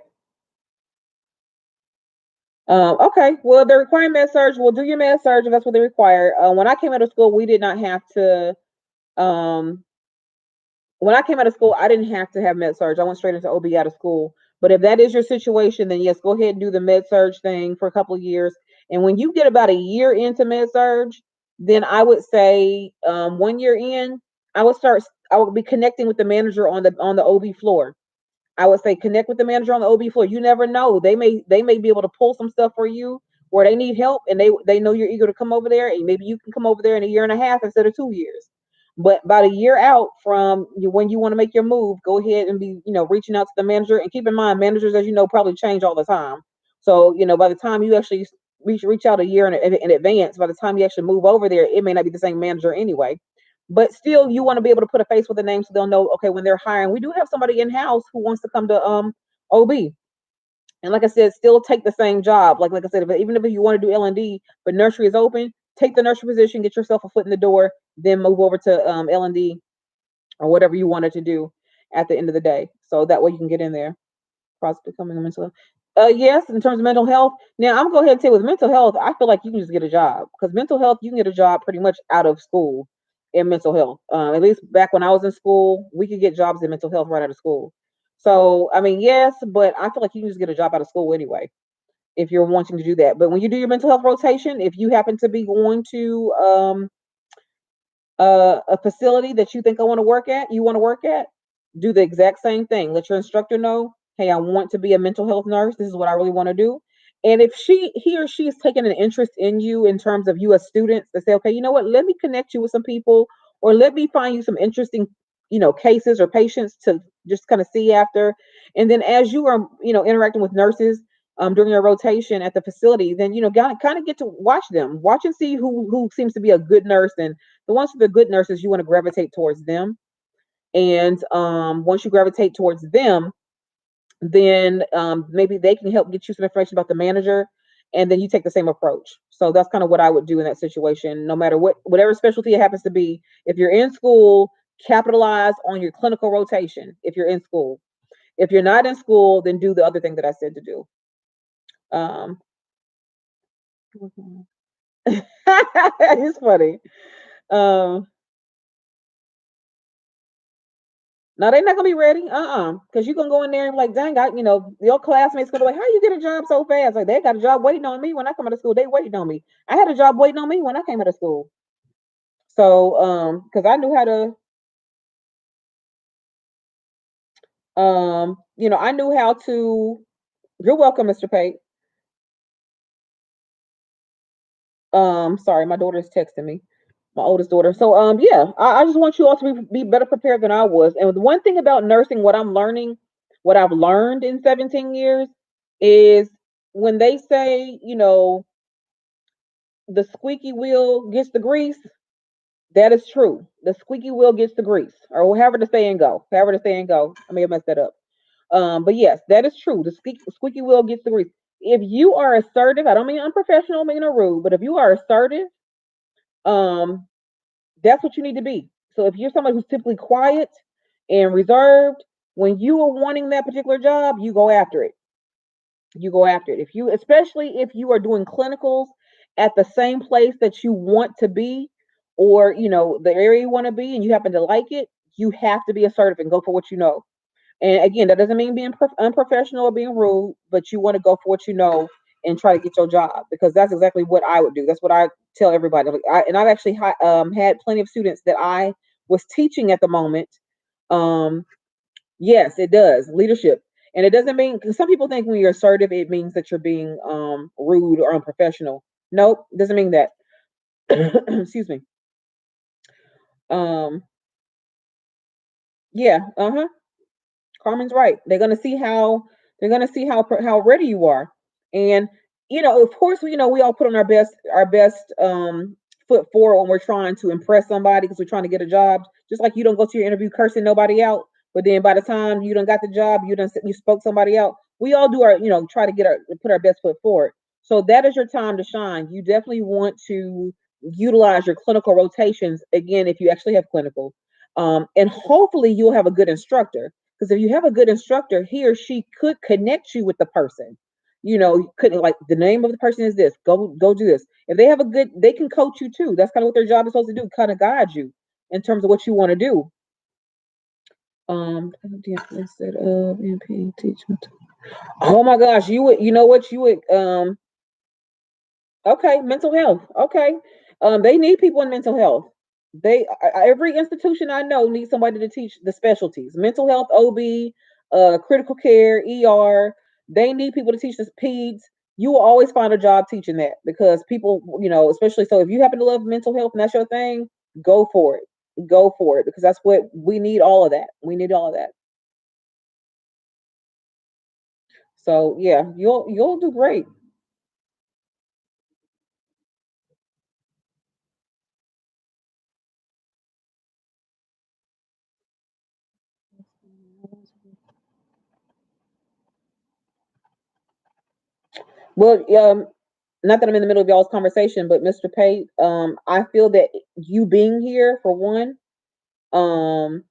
Speaker 1: Okay, well, they're requiring med surge. We'll do your med surge if that's what they require. When I came out of school, we did not have to. Um, when I came out of school, I didn't have to have med surge. I went straight into OB out of school. But if that is your situation, then yes, go ahead and do the med surge thing for a couple of years. And when you get about a year into med surge, then I would say 1 year in, I would start. I would be connecting with the manager on the OB floor. I would say connect with the manager on the OB floor. You never know. They may be able to pull some stuff for you where they need help, and they know you're eager to come over there, and maybe you can come over there in a year and a half instead of 2 years. But about a year out from when you want to make your move, go ahead and be reaching out to the manager. And keep in mind, managers, as you know, probably change all the time. So by the time you actually reach out a year in advance, by the time you actually move over there, it may not be the same manager anyway. But still, you want to be able to put a face with a name so they'll know, okay, when they're hiring, we do have somebody in house who wants to come to OB. And like I said, still take the same job. Like I said, even if you want to do L&D, but nursery is open, take the nursery position, get yourself a foot in the door, then move over to L&D or whatever you wanted to do at the end of the day. So that way you can get in there. Possibly becoming a mental. Yes, in terms of mental health. Now, I'm gonna go ahead and say with mental health, I feel like you can just get a job because mental health, you can get a job pretty much out of school in mental health. At least back when I was in school, we could get jobs in mental health right out of school. So, I mean, yes, but I feel like you can just get a job out of school anyway if you're wanting to do that. But when you do your mental health rotation, if you happen to be going to a facility that you think you want to work at, do the exact same thing. Let your instructor know, hey, I want to be a mental health nurse. This is what I really want to do. And if he or she is taking an interest in you in terms of you as students, they say, okay, you know what? Let me connect you with some people, or let me find you some interesting, cases or patients to just kind of see after. And then as you are, interacting with nurses, during your rotation at the facility, then kind of get to watch and see who seems to be a good nurse, and the ones that are good nurses, you want to gravitate towards them. And once you gravitate towards them, then maybe they can help get you some information about the manager, and then you take the same approach. So that's kind of what I would do in that situation. No matter whatever specialty it happens to be, if you're in school, capitalize on your clinical rotation. If you're in school, if you're not in school, then do the other thing that I said to do. Um, it's funny. Um, No, they're not gonna be ready. Because you're gonna go in there and be like, dang, your classmates gonna be like, how you get a job so fast? Like they got a job waiting on me when I come out of school. They waiting on me. I had a job waiting on me when I came out of school. So, because I knew how to, I knew how to. You're welcome, Mr. Pate. Sorry, my daughter is texting me. My oldest daughter. So, yeah, I just want you all to be better prepared than I was. And the one thing about nursing, what I've learned in 17 years, is when they say, the squeaky wheel gets the grease. That is true. The squeaky wheel gets the grease, or however the saying go. However the saying go. I may have messed that up. But yes, that is true. The squeaky wheel gets the grease. If you are assertive, I don't mean unprofessional, I mean rude, but if you are assertive, um, that's what you need to be. So if you're somebody who's typically quiet and reserved, when you are wanting that particular job, you go after it. You go after it. Especially if you are doing clinicals at the same place that you want to be, or the area you want to be, and you happen to like it, you have to be assertive and go for what you know. And again, that doesn't mean being unprofessional or being rude, but you want to go for what you know and try to get your job, because that's exactly what I would do. That's what I tell everybody. Like, and I've actually had plenty of students that I was teaching at the moment. Um, yes, it does leadership, and it doesn't mean, because some people think when you're assertive, it means that you're being rude or unprofessional. Nope, it doesn't mean that. Excuse me. Um, yeah, Carmen's right. They're gonna see how ready you are, and of course, we all put on our best foot forward when we're trying to impress somebody, because we're trying to get a job. Just like you don't go to your interview cursing nobody out, but then by the time you done got the job, you spoke somebody out. We all do our try to put our best foot forward. So that is your time to shine. You definitely want to utilize your clinical rotations again if you actually have clinical, and hopefully you'll have a good instructor, because if you have a good instructor, he or she could connect you with the person. You couldn't, like, the name of the person is this. Go do this. If they have a good, they can coach you too. That's kind of what their job is supposed to do, kind of guide you in terms of what you want to do. Instead of MP teachment. Oh my gosh, you know what you would Okay, mental health. Okay, they need people in mental health. Every institution I know needs somebody to teach the specialties: mental health, OB, critical care, ER. They need people to teach the peds. You will always find a job teaching that, because people, especially, so if you happen to love mental health and that's your thing, go for it. Go for it, because that's what we need. All of that. We need all of that. So yeah, you'll do great. Well, not that I'm in the middle of y'all's conversation, but Mr. Pate, I feel that you being here, for one, um,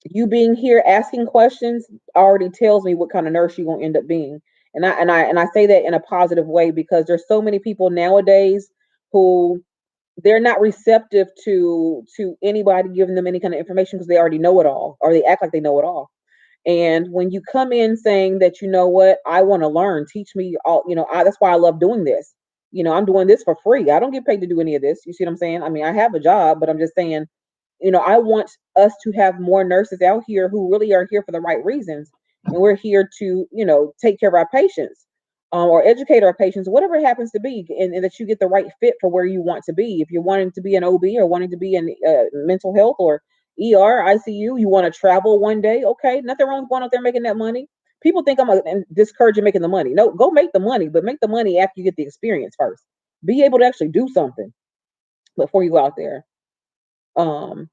Speaker 1: you being here asking questions already tells me what kind of nurse you're gonna end up being. And I say that in a positive way because there's so many people nowadays who they're not receptive to anybody giving them any kind of information because they already know it all or they act like they know it all. And when you come in saying that, you know what, I want to learn, teach me all, that's why I love doing this. I'm doing this for free. I don't get paid to do any of this. You see what I'm saying? I mean, I have a job, but I'm just saying, I want us to have more nurses out here who really are here for the right reasons. And we're here to, take care of our patients, or educate our patients, whatever it happens to be, and that you get the right fit for where you want to be. If you're wanting to be an OB or wanting to be in mental health or ER, ICU, you want to travel one day, okay, nothing wrong with going out there making that money. People think I'm discouraging making the money. No, go make the money, but make the money after you get the experience first. Be able to actually do something before you go out there. Um,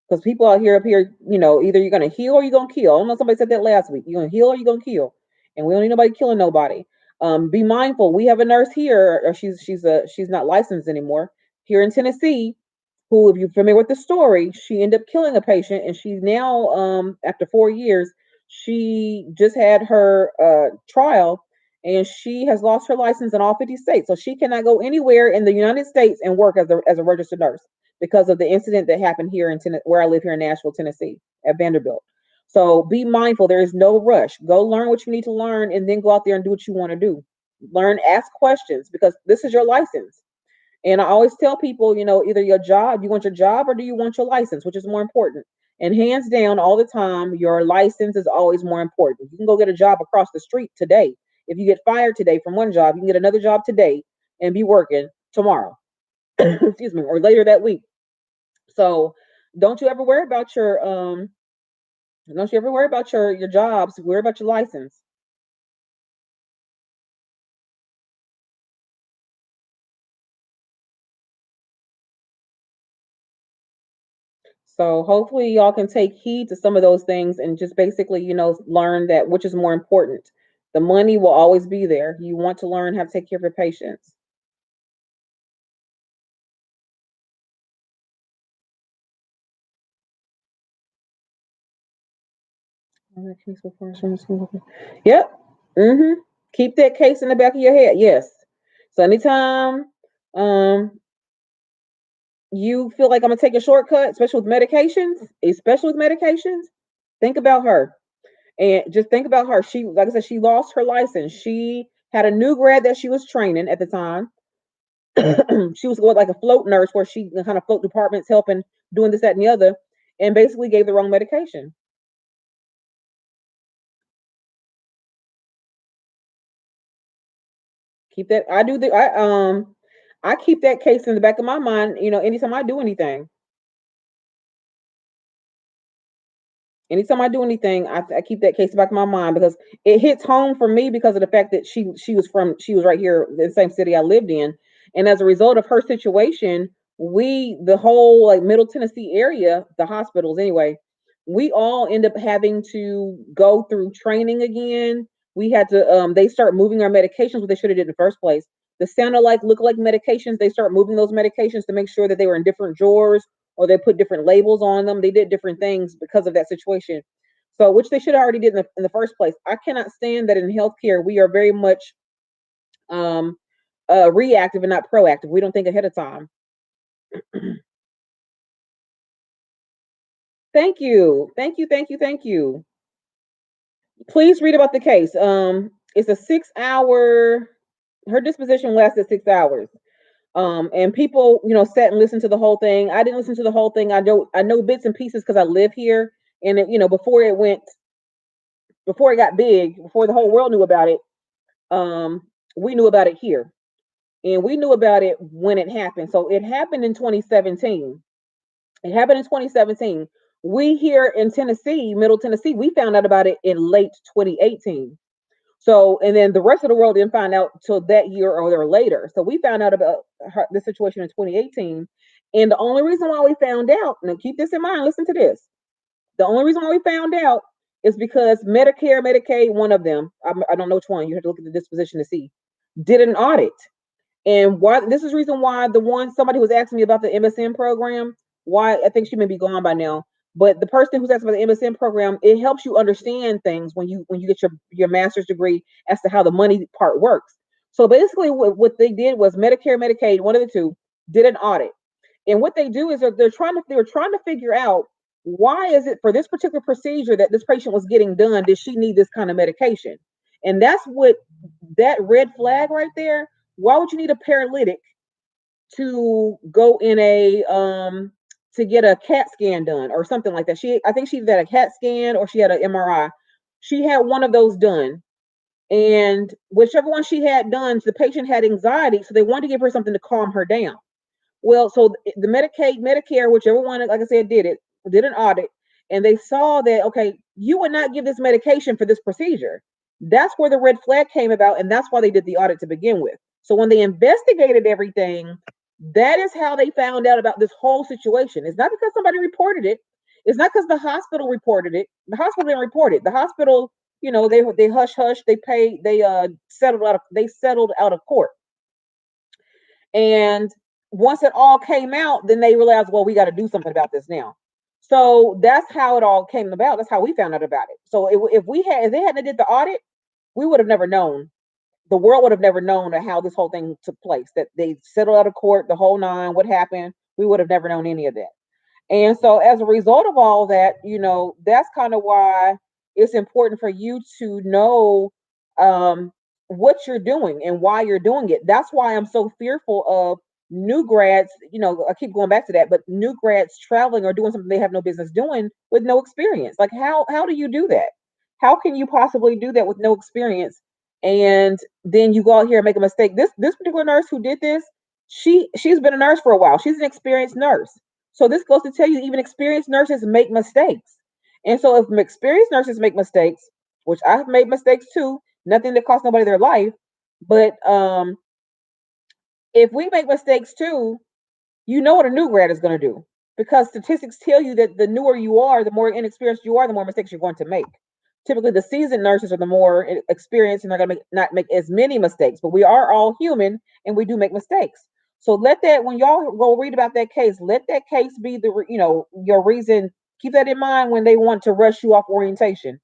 Speaker 1: Because people out here up here, either you're gonna heal or you're gonna kill. I don't know, somebody said that last week. You're gonna heal or you're gonna kill. And we don't need nobody killing nobody. Be mindful. We have a nurse here, or she's not licensed anymore here in Tennessee, who, if you're familiar with the story, she ended up killing a patient, and she's now, after 4 years, she just had her trial, and she has lost her license in all 50 states, so she cannot go anywhere in the United States and work as a registered nurse because of the incident that happened here in where I live here in Nashville, Tennessee, at Vanderbilt. So be mindful. There is no rush. Go learn what you need to learn, and then go out there and do what you want to do. Learn, ask questions because this is your license. And I always tell people, either your job, you want your job or do you want your license, which is more important? And hands down, all the time, your license is always more important. You can go get a job across the street today. If you get fired today from one job, you can get another job today and be working tomorrow, excuse me, or later that week. So don't you ever worry about your jobs. Worry about your license. So hopefully y'all can take heed to some of those things and just basically, learn that which is more important. The money will always be there. You want to learn how to take care of your patients. Yep. Keep that case in the back of your head. Yes. So anytime you feel like I'm gonna take a shortcut, especially with medications, think about her. And just think about her. She, like I said, she lost her license. She had a new grad that she was training at the time. She was going like a float nurse where she kind of float departments, helping, doing this, that, and the other, and basically gave the wrong medication. Keep that. I keep that case in the back of my mind. Anytime I do anything. Anytime I do anything, I keep that case back in my mind because it hits home for me because of the fact that she was right here in the same city I lived in, and as a result of her situation, the whole like Middle Tennessee area, the hospitals anyway, we all end up having to go through training again. We had to they start moving our medications, what they should have did in the first place. The sounded like look like medications, they start moving those medications to make sure that they were in different drawers or they put different labels on them. They did different things because of that situation. So, which they should have already did in the first place. I cannot stand that in healthcare we are very much um, reactive and not proactive. We don't think ahead of time. Thank you, thank you, thank you, thank you. Please read about the case. It's a 6 hour. Her disposition lasted 6 hours. And people, sat and listened to the whole thing. I didn't listen to the whole thing. I know bits and pieces because I live here, and before it got big, before the whole world knew about it, um, we knew about it here, and we knew about it when it happened. So it happened in 2017. It happened in 2017. We here in Tennessee, Middle Tennessee, we found out about it in late 2018. So, and then the rest of the world didn't find out till that year or later. So we found out about the situation in 2018. And the only reason why we found out, now keep this in mind, listen to this. The only reason why we found out is because Medicare, Medicaid, one of them, I don't know which one, you have to look at the disposition to see, did an audit. And why this is the reason why somebody was asking me about the MSN program, why I think she may be gone by now. But the person who's asking about the MSN program, it helps you understand things when you get your master's degree as to how the money part works. So basically, what they did was Medicare, Medicaid, one of the two, did an audit, and what they do is they were trying to figure out why is it for this particular procedure that this patient was getting done, did she need this kind of medication? And that's what that red flag right there. Why would you need a paralytic to go in a to get a CAT scan done or something like that? I think she had a CAT scan or she had an MRI. She had one of those done, and whichever one she had done, the patient had anxiety, so they wanted to give her something to calm her down. Well, so the Medicaid, Medicare, whichever one, like I said, did an audit, and they saw that okay, you would not give this medication for this procedure. That's where the red flag came about, and that's why they did the audit to begin with. So when they investigated everything, that is how they found out about this whole situation. It's not because somebody reported it. It's not because the hospital reported it. The hospital didn't report it. The hospital, they hush hush. They paid. They settled out of court. And once it all came out, then they realized, well, we got to do something about this now. So that's how it all came about. That's how we found out about it. So if they hadn't did the audit, we would have never known. The world would have never known how this whole thing took place. That they settled out of court, the whole nine. What happened? We would have never known any of that. And so, as a result of all that, that's kind of why it's important for you to know um, what you're doing and why you're doing it. That's why I'm so fearful of new grads. I keep going back to that, but new grads traveling or doing something they have no business doing with no experience. Like, how do you do that? How can you possibly do that with no experience? And then you go out here and make a mistake. This particular nurse who did this, she's been a nurse for a while. She's an experienced nurse, so this goes to tell you, even experienced nurses make mistakes. And so if experienced nurses make mistakes, which I've made mistakes too, nothing that cost nobody their life, but if we make mistakes too, you know what a new grad is going to do, because statistics tell you that the newer you are, the more inexperienced you are, the more mistakes you're going to make. Typically, the seasoned nurses are the more experienced and they're going to not make as many mistakes, but we are all human and we do make mistakes. So let that, when y'all go read about that case, let that case be your reason. Keep that in mind when they want to rush you off orientation.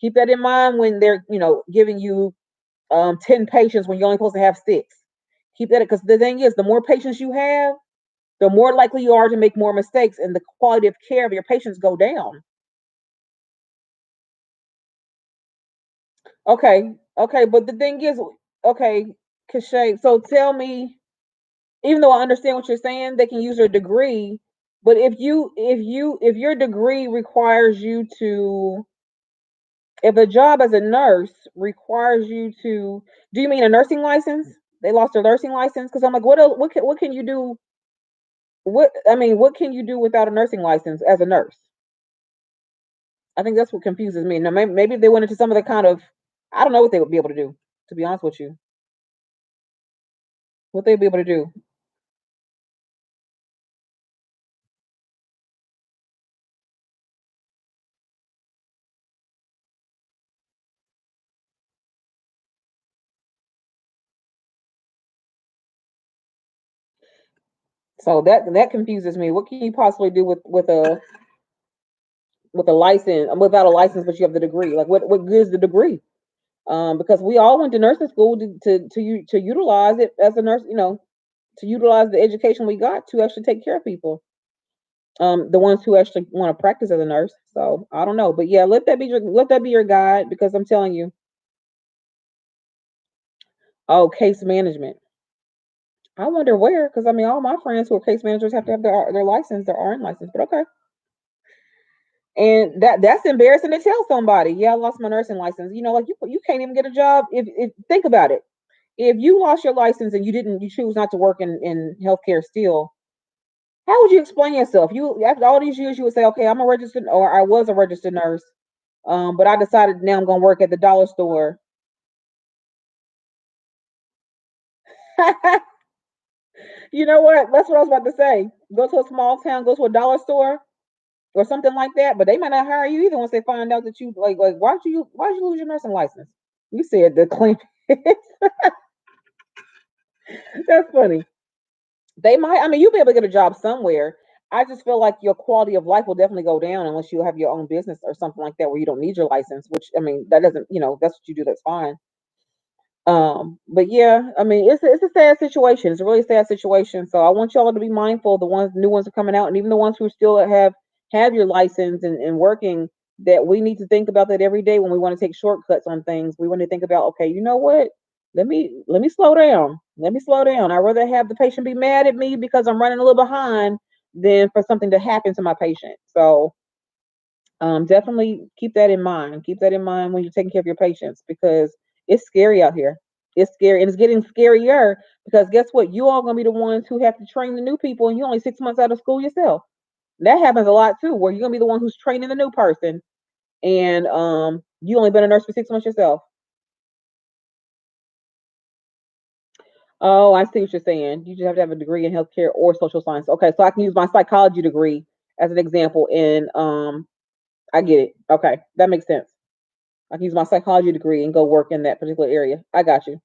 Speaker 1: Keep that in mind when they're giving you 10 patients when you're only supposed to have 6. Keep that, because the thing is, the more patients you have, the more likely you are to make more mistakes and the quality of care of your patients go down. Okay, okay, but the thing is, okay, Kashay, so tell me, even though I understand what you're saying, they can use their degree, but if your degree requires you to, if a job as a nurse requires you to, do you mean a nursing license? They lost their nursing license? Because I'm like, what can you do? What can you do without a nursing license as a nurse? I think that's what confuses me. Now, maybe if they went into some of the kind of, I don't know what they would be able to do. To be honest with you, what they'd be able to do. So that confuses me. What can you possibly do with a license, without a license, but you have the degree? Like, what good is the degree? Because we all went to nursing school to utilize it as a nurse. To utilize the education we got to actually take care of people. The ones who actually want to practice as a nurse. So I don't know, but yeah, let that be your guide, because I'm telling you, oh, case management. I wonder where, because all my friends who are case managers have to have their license, their RN license. But okay, and that's embarrassing to tell somebody. Yeah, I lost my nursing license. Like you can't even get a job. If think about it, if you lost your license and you choose not to work in healthcare still, how would you explain yourself? You, after all these years, you would say, okay, I'm a registered, or I was a registered nurse, but I decided now I'm going to work at the dollar store. You know what? That's what I was about to say. Go to a small town, go to a dollar store or something like that. But they might not hire you either once they find out that you like why'd you lose your nursing license? You said the claim. That's funny. They might. You'll be able to get a job somewhere. I just feel like your quality of life will definitely go down unless you have your own business or something like that where you don't need your license. Which I mean, that doesn't, that's what you do. That's fine. But yeah, I mean, it's a sad situation. It's a really sad situation. So I want y'all to be mindful. The ones, new ones are coming out, and even the ones who still have your license and working. That we need to think about that every day when we want to take shortcuts on things. We want to think about, okay, you know what? Let me slow down. Let me slow down. I'd rather have the patient be mad at me because I'm running a little behind than for something to happen to my patient. So definitely keep that in mind. Keep that in mind when you're taking care of your patients because it's scary out here. It's scary and it's getting scarier because guess what? You all gonna be the ones who have to train the new people, and you're only 6 months out of school yourself. That happens a lot too, where you're gonna be the one who's training the new person, and you only been a nurse for 6 months yourself. Oh, I see what you're saying. You just have to have a degree in healthcare or social science. Okay, so I can use my psychology degree as an example, and I get it. Okay, that makes sense. I can use my psychology degree and go work in that particular area. I got you.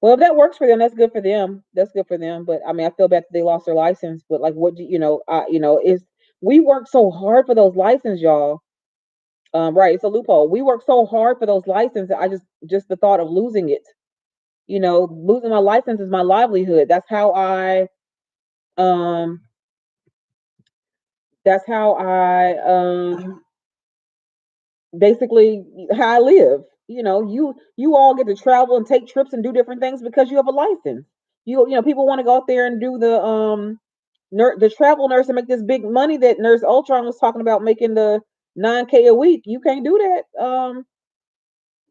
Speaker 1: Well, if that works for them, that's good for them. That's good for them. But I mean, I feel bad that they lost their license. But like, what do is we work so hard for those licenses, y'all. Right? It's a loophole. We work so hard for those licenses. I just the thought of losing it. Losing my license is my livelihood. Um that's how I basically how I live. You all get to travel and take trips and do different things because you have a license. People want to go out there and do the travel nurse and make this big money that Nurse Ultron was talking about making the 9K a week. You can't do that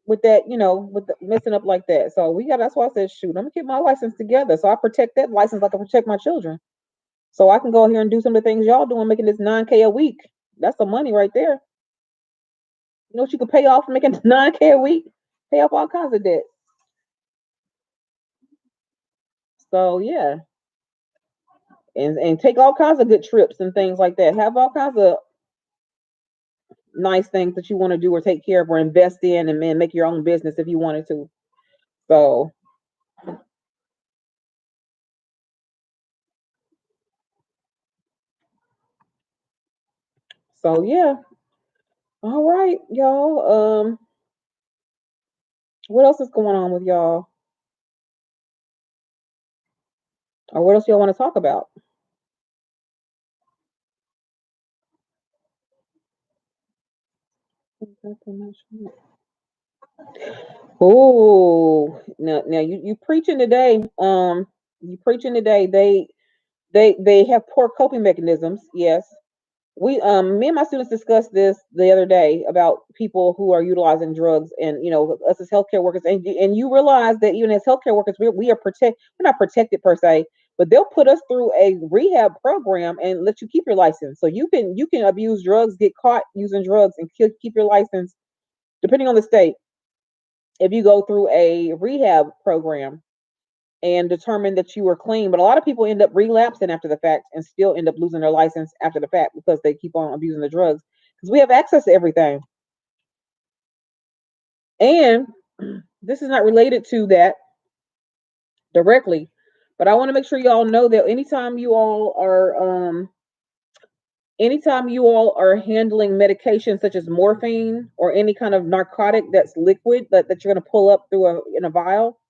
Speaker 1: with that, with the messing up like that. So that's why I said, shoot, I'm gonna get my license together. So I protect that license like I protect my children. So I can go here and do some of the things y'all doing, making this 9K a week. That's some money right there. You know what you could pay off for making 9K a week? Pay off all kinds of debt. So yeah, and take all kinds of good trips and things like that. Have all kinds of nice things that you want to do or take care of or invest in and then make your own business if you wanted to. So yeah. All right, y'all. What else is going on with y'all? Or what else y'all want to talk about? Oh, now you preaching today. You preaching today. They have poor coping mechanisms. Yes, we me and my students discussed this the other day about people who are utilizing drugs, and us as healthcare workers, and you realize that even as healthcare workers, we are we're not protected per se, but they'll put us through a rehab program and let you keep your license, so you can abuse drugs, get caught using drugs, and keep your license depending on the state if you go through a rehab program and determine that you were clean. But a lot of people end up relapsing after the fact and still end up losing their license after the fact because they keep on abusing the drugs. Because we have access to everything. And this is not related to that directly, but I want to make sure y'all know that anytime you all are handling medications such as morphine or any kind of narcotic that's liquid that you're going to pull up through in a vial,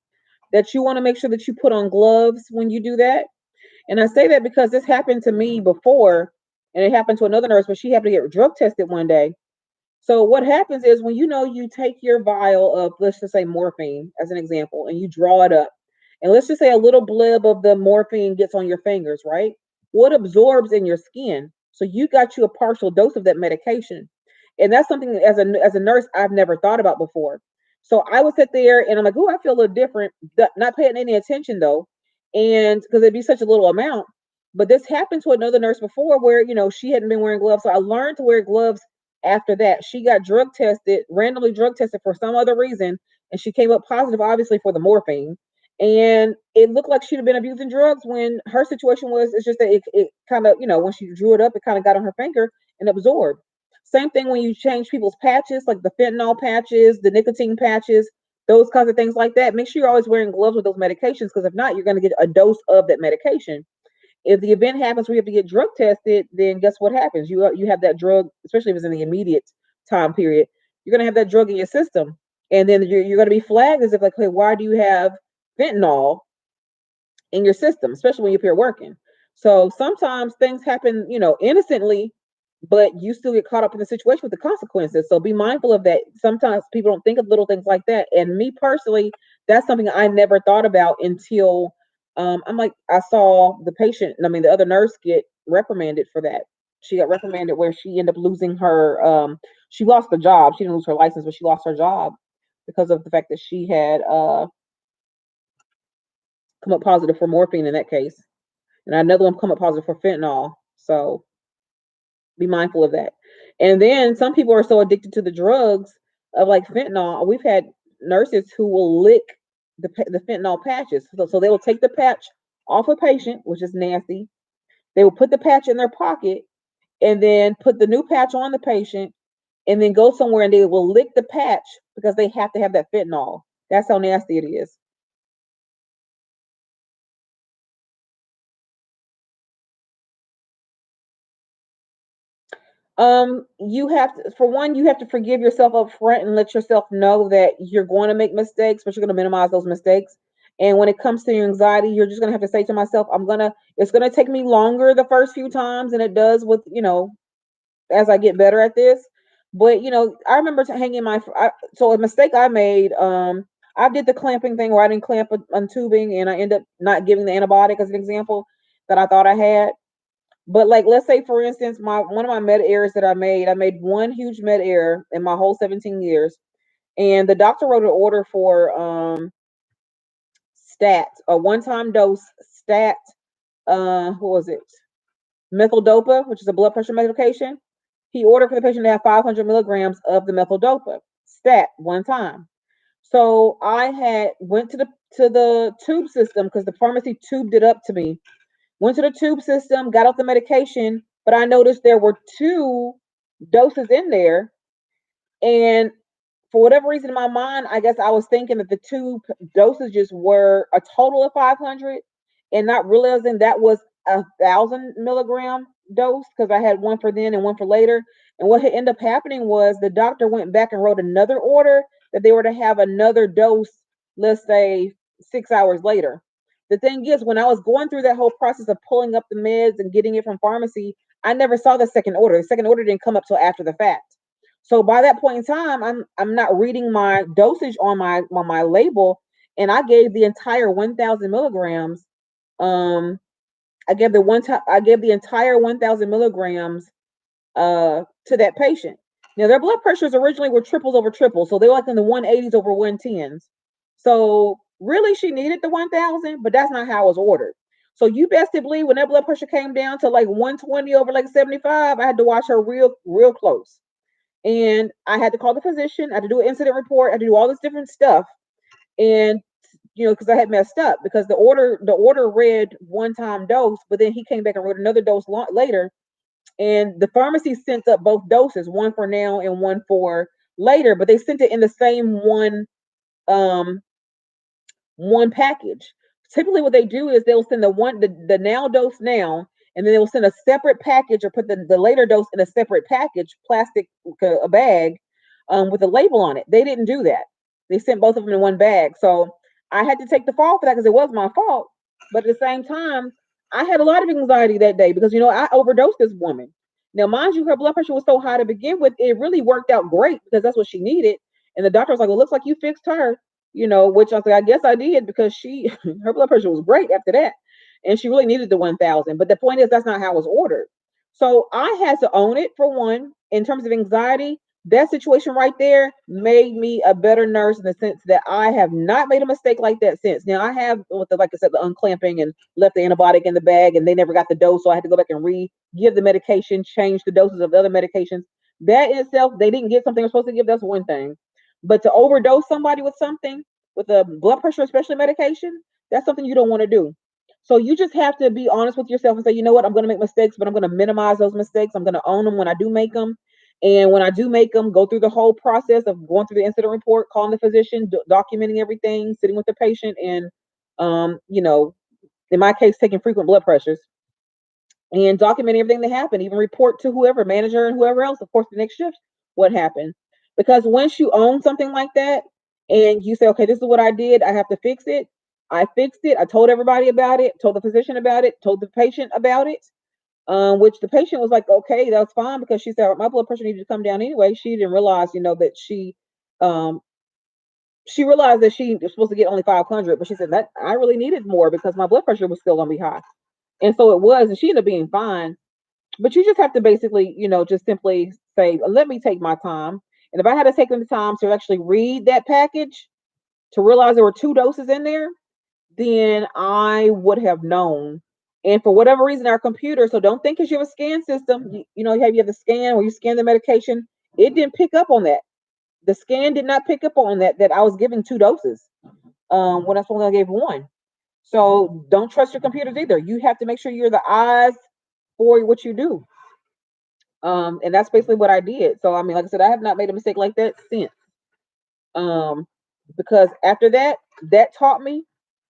Speaker 1: that you want to make sure that you put on gloves when you do that. And I say that because this happened to me before, and it happened to another nurse, but she happened to get drug tested one day. So what happens is when you take your vial of, let's just say, morphine as an example, and you draw it up, and let's just say a little blib of the morphine gets on your fingers, right? What absorbs in your skin? So you got you a partial dose of that medication, and that's something as a nurse I've never thought about before. So I would sit there and I'm like, oh, I feel a little different, not paying any attention though, and because it'd be such a little amount. But this happened to another nurse before where she hadn't been wearing gloves, so I learned to wear gloves after that. She got randomly drug tested for some other reason, and she came up positive, obviously, for the morphine. And it looked like she'd have been abusing drugs when her situation was, it's just that it kind of, when she drew it up, it kind of got on her finger and absorbed. Same thing when you change people's patches, like the fentanyl patches, the nicotine patches, those kinds of things like that. Make sure you're always wearing gloves with those medications because if not, you're going to get a dose of that medication. If the event happens where you have to get drug tested, then guess what happens? You have that drug, especially if it's in the immediate time period. You're gonna have that drug in your system, and then you're gonna be flagged as if like, hey, why do you have fentanyl in your system, especially when you're here working? So sometimes things happen, innocently, but you still get caught up in the situation with the consequences. So be mindful of that. Sometimes people don't think of little things like that. And me personally, that's something I never thought about until I'm like, I saw the patient, I mean, the other nurse get reprimanded for that. She got reprimanded where she ended up losing her, she lost the job. She didn't lose her license, but she lost her job because of the fact that she had come up positive for morphine in that case. And another one come up positive for fentanyl. So be mindful of that. And then some people are so addicted to the drugs of like fentanyl. We've had nurses who will lick the fentanyl patches. So they will take the patch off a patient, which is nasty. They will put the patch in their pocket and then put the new patch on the patient and then go somewhere and they will lick the patch because they have to have that fentanyl. That's how nasty it is. You have to, for one, you have to forgive yourself up front and let yourself know that you're going to make mistakes, but you're going to minimize those mistakes. And when it comes to your anxiety, you're just going to have to say to myself, it's going to take me longer the first few times than it does with, as I get better at this. But, I remember hanging so a mistake I made, I did the clamping thing where I didn't clamp on tubing and I ended up not giving the antibiotic as an example that I thought I had. But like, let's say for instance, my one of my med errors that I made one huge med error in my whole 17 years, and the doctor wrote an order for stat, a one-time dose stat. What was it? Methyl-dopa, which is a blood pressure medication. He ordered for the patient to have 500 milligrams of the methyl-dopa stat one time. So I had went to the tube system because the pharmacy tubed it up to me. Went to the tube system, got off the medication, but I noticed there were two doses in there. And for whatever reason in my mind, I guess I was thinking that the two dosages were a total of 500 and not realizing that was 1,000 milligram dose because I had one for then and one for later. And what had ended up happening was the doctor went back and wrote another order that they were to have another dose, let's say 6 hours later. The thing is, when I was going through that whole process of pulling up the meds and getting it from pharmacy, I never saw the second order. The second order didn't come up till after the fact. So by that point in time, I'm not reading my dosage on my label, and I gave the entire 1,000 milligrams. Um, I gave the entire 1,000 milligrams to that patient. Now their blood pressures originally were triples over triples, so they were like in the 180s over 110s. So really, she needed the 1,000, but that's not how it was ordered. So you best to believe when that blood pressure came down to like 120 over like 75, I had to watch her real close. And I had to call the physician. I had to do an incident report. I had to do all this different stuff, and because I had messed up because the order read one time dose, but then he came back and wrote another dose later, and the pharmacy sent up both doses, one for now and one for later, but they sent it in the same um one package. Typically, what they do is they'll send the now dose now, and then they'll send a separate package or put the later dose in a separate package, plastic, a bag, with a label on it. They didn't do that. They sent both of them in one bag. So I had to take the fall for that because it was my fault. But at the same time, I had a lot of anxiety that day because I overdosed this woman. Now, mind you, her blood pressure was so high to begin with, it really worked out great because that's what she needed. And the doctor was like, "Well, looks like you fixed her." Which I was like, I guess I did because her blood pressure was great after that. And she really needed the 1,000. But the point is, that's not how it was ordered. So I had to own it for one. In terms of anxiety, that situation right there made me a better nurse in the sense that I have not made a mistake like that since. Now I have, with like I said, the unclamping and left the antibiotic in the bag, and they never got the dose, so I had to go back and give the medication, change the doses of the other medications. That in itself, they didn't get something they're supposed to give. That's one thing. But to overdose somebody with something, with a blood pressure, especially medication, that's something you don't want to do. So you just have to be honest with yourself and say, you know what, I'm going to make mistakes, but I'm going to minimize those mistakes. I'm going to own them when I do make them. And when I do make them, go through the whole process of going through the incident report, calling the physician, documenting everything, sitting with the patient, and, in my case, taking frequent blood pressures. and document everything that happened, even report to whoever, manager and whoever else, of course, the next shift, what happened. Because once you own something like that and you say, okay, this is what I did, I have to fix it. I fixed it. I told everybody about it, told the physician about it, told the patient about it. Which the patient was like, okay, that's fine because she said my blood pressure needed to come down anyway. She didn't realize, that um, she realized that she was supposed to get only 500, but she said that I really needed more because my blood pressure was still gonna be high, and so it was, and she ended up being fine. But you just have to basically, just simply say, let me take my time. And if I had to take the time to actually read that package to realize there were two doses in there, then I would have known. And for whatever reason, our computer, so don't think because you have a scan system, you have the scan where you scan the medication, it didn't pick up on that. The scan did not pick up on that I was giving two doses when I supposed to gave one. So don't trust your computers either. You have to make sure you're the eyes for what you do. And that's basically what I did. So I mean, like I said, I have not made a mistake like that since. Um, because after that, that taught me.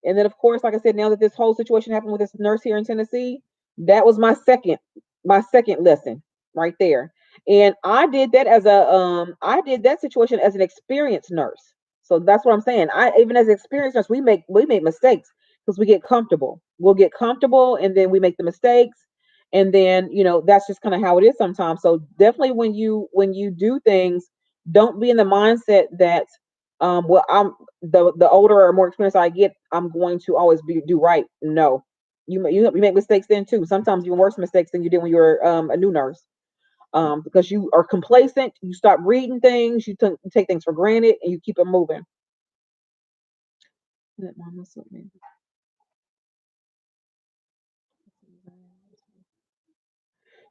Speaker 1: And then of course, like I said, now that this whole situation happened with this nurse here in Tennessee, that was my second lesson right there. And I did that situation as an experienced nurse. So that's what I'm saying. I even as an experienced nurse, we make mistakes because we get comfortable. We'll get comfortable and then we make the mistakes. And then, that's just kind of how it is sometimes. So definitely when you do things, don't be in the mindset that well, I'm the older or more experienced I get, I'm going to always do right. No, you make mistakes then too. Sometimes even worse mistakes than you did when you were a new nurse. Because you are complacent, you stop reading things, you take things for granted, and you keep it moving. Let mama slip me.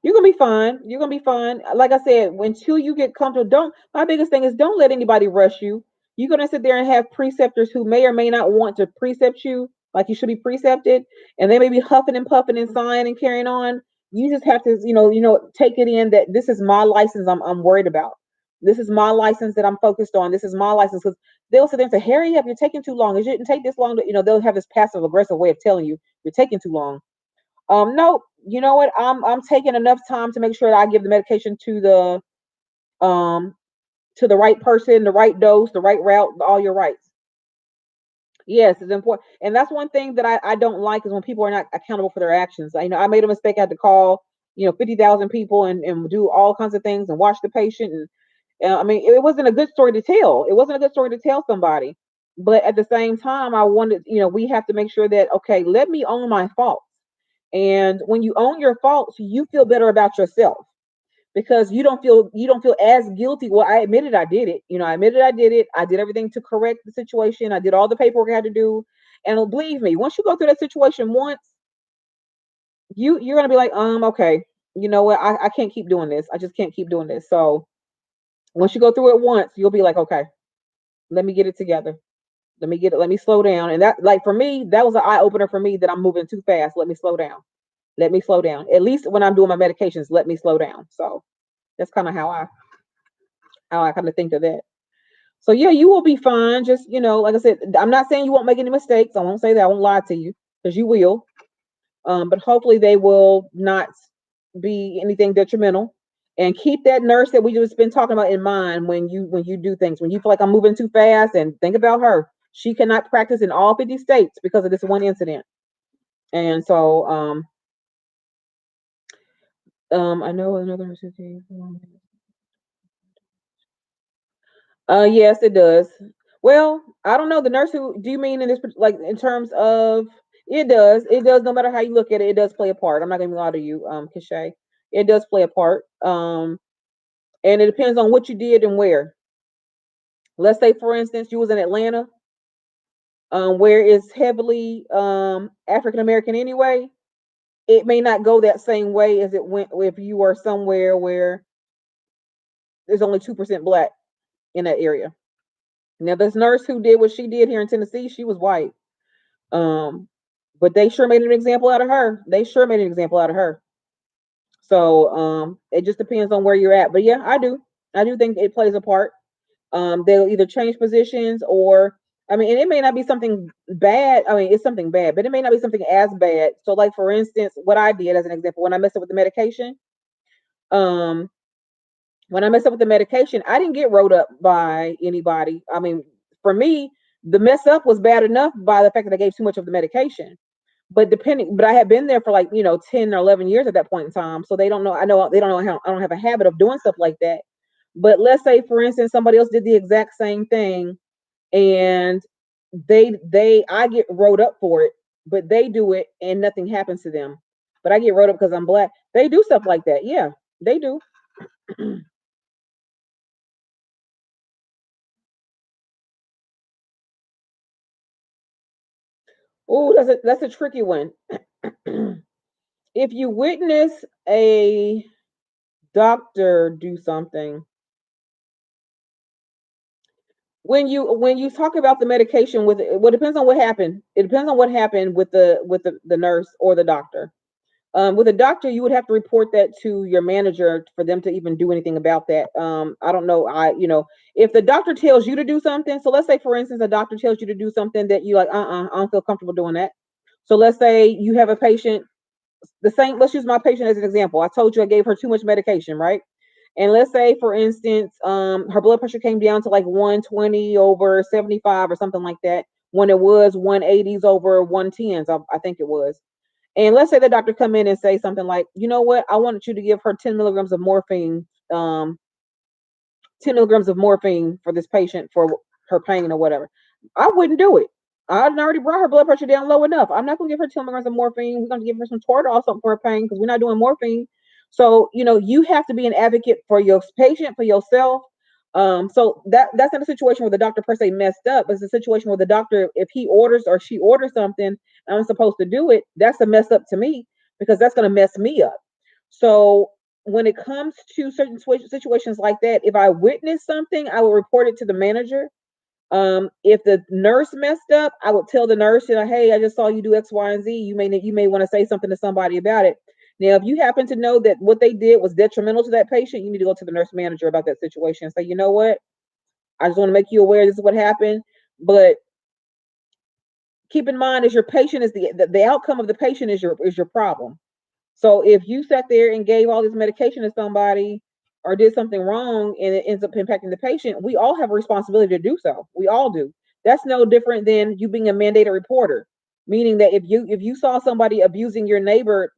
Speaker 1: You're gonna be fine. You're gonna be fine. Like I said, until you get comfortable, don't. My biggest thing is don't let anybody rush you. You're gonna sit there and have preceptors who may or may not want to precept you like you should be precepted, and they may be huffing and puffing and sighing and carrying on. You just have to, take it in that this is my license. I'm worried about. This is my license that I'm focused on. This is my license because they'll sit there and say, "Hurry up! You're taking too long. It shouldn't take this long." They'll have this passive aggressive way of telling you you're taking too long. No, you know what? I'm taking enough time to make sure that I give the medication um to the right person, the right dose, the right route, all your rights. Yes, it's important. And that's one thing that I don't like is when people are not accountable for their actions. I made a mistake. I had to call, 50,000 people and do all kinds of things and watch the patient. And I mean, it wasn't a good story to tell. It wasn't a good story to tell somebody. But at the same time, I wanted, we have to make sure that, okay, let me own my faults. And when you own your faults, you feel better about yourself because you don't feel as guilty. Well, I admitted I did it. I admitted I did it. I did everything to correct the situation. I did all the paperwork I had to do. And believe me, once you go through that situation once, you're gonna be like, okay, you know what? I can't keep doing this. I just can't keep doing this. So once you go through it once, you'll be like, okay, let me get it together. Let me slow down. And that, like, for me, that was an eye opener for me that I'm moving too fast. Let me slow down. Let me slow down. At least when I'm doing my medications, let me slow down. So that's kind of how I kind of think of that. So yeah, you will be fine. Just, like I said, I'm not saying you won't make any mistakes. I won't say that. I won't lie to you because you will. But hopefully they will not be anything detrimental. And keep that nurse that we just been talking about in mind when you do things. When you feel like I'm moving too fast, and think about her. She cannot practice in all 50 states because of this one incident. And so I know another nurse who came. Yes, it does. Well, I don't know. The nurse who do you mean in this, like, in terms of it does. It does, no matter how you look at it, it does play a part. I'm not gonna lie to you, Kishay. It does play a part. And it depends on what you did and where. Let's say, for instance, you was in Atlanta, where it's heavily African American anyway. It may not go that same way as it went if you were somewhere where there's only 2% black in that area. Now, this nurse who did what she did here in Tennessee, she was white. Um, but they sure made an example out of her. They sure made an example out of her. So it just depends on where you're at. But yeah, I do. I do think it plays a part. They'll either change positions or I mean, and it may not be something bad. I mean, it's something bad, but it may not be something as bad. So, like for instance, what I did as an example, when I messed up with the medication, um, when I messed up with the medication, I didn't get wrote up by anybody. I mean, for me, the mess up was bad enough by the fact that I gave too much of the medication. But I had been there for like 10 or 11 years at that point in time, so they don't know. I know they don't know how I don't have a habit of doing stuff like that. But let's say, for instance, somebody else did the exact same thing, and they I get wrote up for it, but they do it and nothing happens to them. But I get wrote up because I'm black. They do stuff like that. Yeah, they do. Oh, that's a tricky one. If you witness a doctor do something, when you talk about the medication with it, well, it depends on what happened. It depends on what happened with the nurse or the doctor. With a doctor, you would have to report that to your manager for them to even do anything about that. I don't know. If the doctor tells you to do something, so let's say, for instance, a doctor tells you to do something that you like, I don't feel comfortable doing that. So let's say you have a patient, the same. Let's use my patient as an example. I told you I gave her too much medication, right? And let's say, for instance, her blood pressure came down to like 120 over 75 or something like that, when it was 180s over 110s, I think it was. And let's say the doctor come in and say something like, you know what, I wanted you to give her 10 milligrams of morphine, 10 milligrams of morphine for this patient for her pain or whatever. I wouldn't do it. I already brought her blood pressure down low enough. I'm not going to give her 10 milligrams of morphine. We're going to give her some Toradol or something for her pain because we're not doing morphine. So, you have to be an advocate for your patient, for yourself. So that's not a situation where the doctor per se messed up, but it's a situation where the doctor, if he orders or she orders something and I'm supposed to do it, that's a mess up to me because that's going to mess me up. So when it comes to certain situations like that, if I witness something, I will report it to the manager. If the nurse messed up, I would tell the nurse, hey, I just saw you do X, Y, and Z. You may want to say something to somebody about it. Now, if you happen to know that what they did was detrimental to that patient, you need to go to the nurse manager about that situation and say, you know what, I just want to make you aware this is what happened. But keep in mind, is your patient is the outcome of the patient is your problem. So if you sat there and gave all this medication to somebody or did something wrong and it ends up impacting the patient, we all have a responsibility to do so. We all do. That's no different than you being a mandated reporter, meaning that if you saw somebody abusing your neighbor,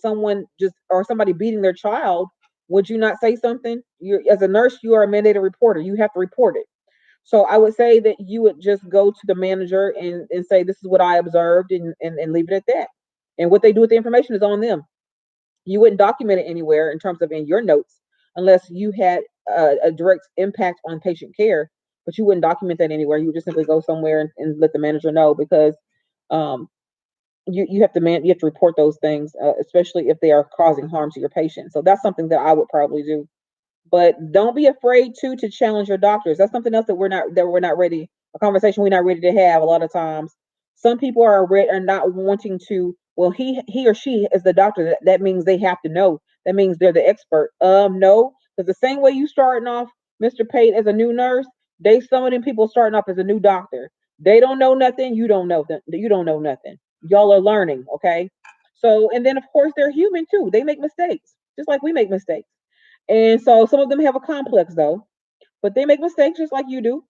Speaker 1: someone just or somebody beating their child, would you not say something? You as a nurse, you are a mandated reporter. You have to report it. So I would say that you would just go to the manager and say, this is what I observed, and leave it at that. And what they do with the information is on them. You wouldn't document it anywhere in terms of in your notes unless you had a direct impact on patient care, but you wouldn't document that anywhere. You would just simply go somewhere and let the manager know because um, you have to report those things, especially if they are causing harm to your patient. So that's something that I would probably do. But don't be afraid to challenge your doctors. That's something else that we're not ready, a conversation we're not ready to have a lot of times. Some people are not wanting to. Well, he or she is the doctor. That means they have to know. That means they're the expert. No, because the same way you starting off, Mr. Pate, as a new nurse, some of them people starting off as a new doctor. They don't know nothing. You don't know that. You don't know nothing. Y'all are learning, okay? So, and then of course they're human too. They make mistakes, just like we make mistakes. And so some of them have a complex though, but they make mistakes just like you do.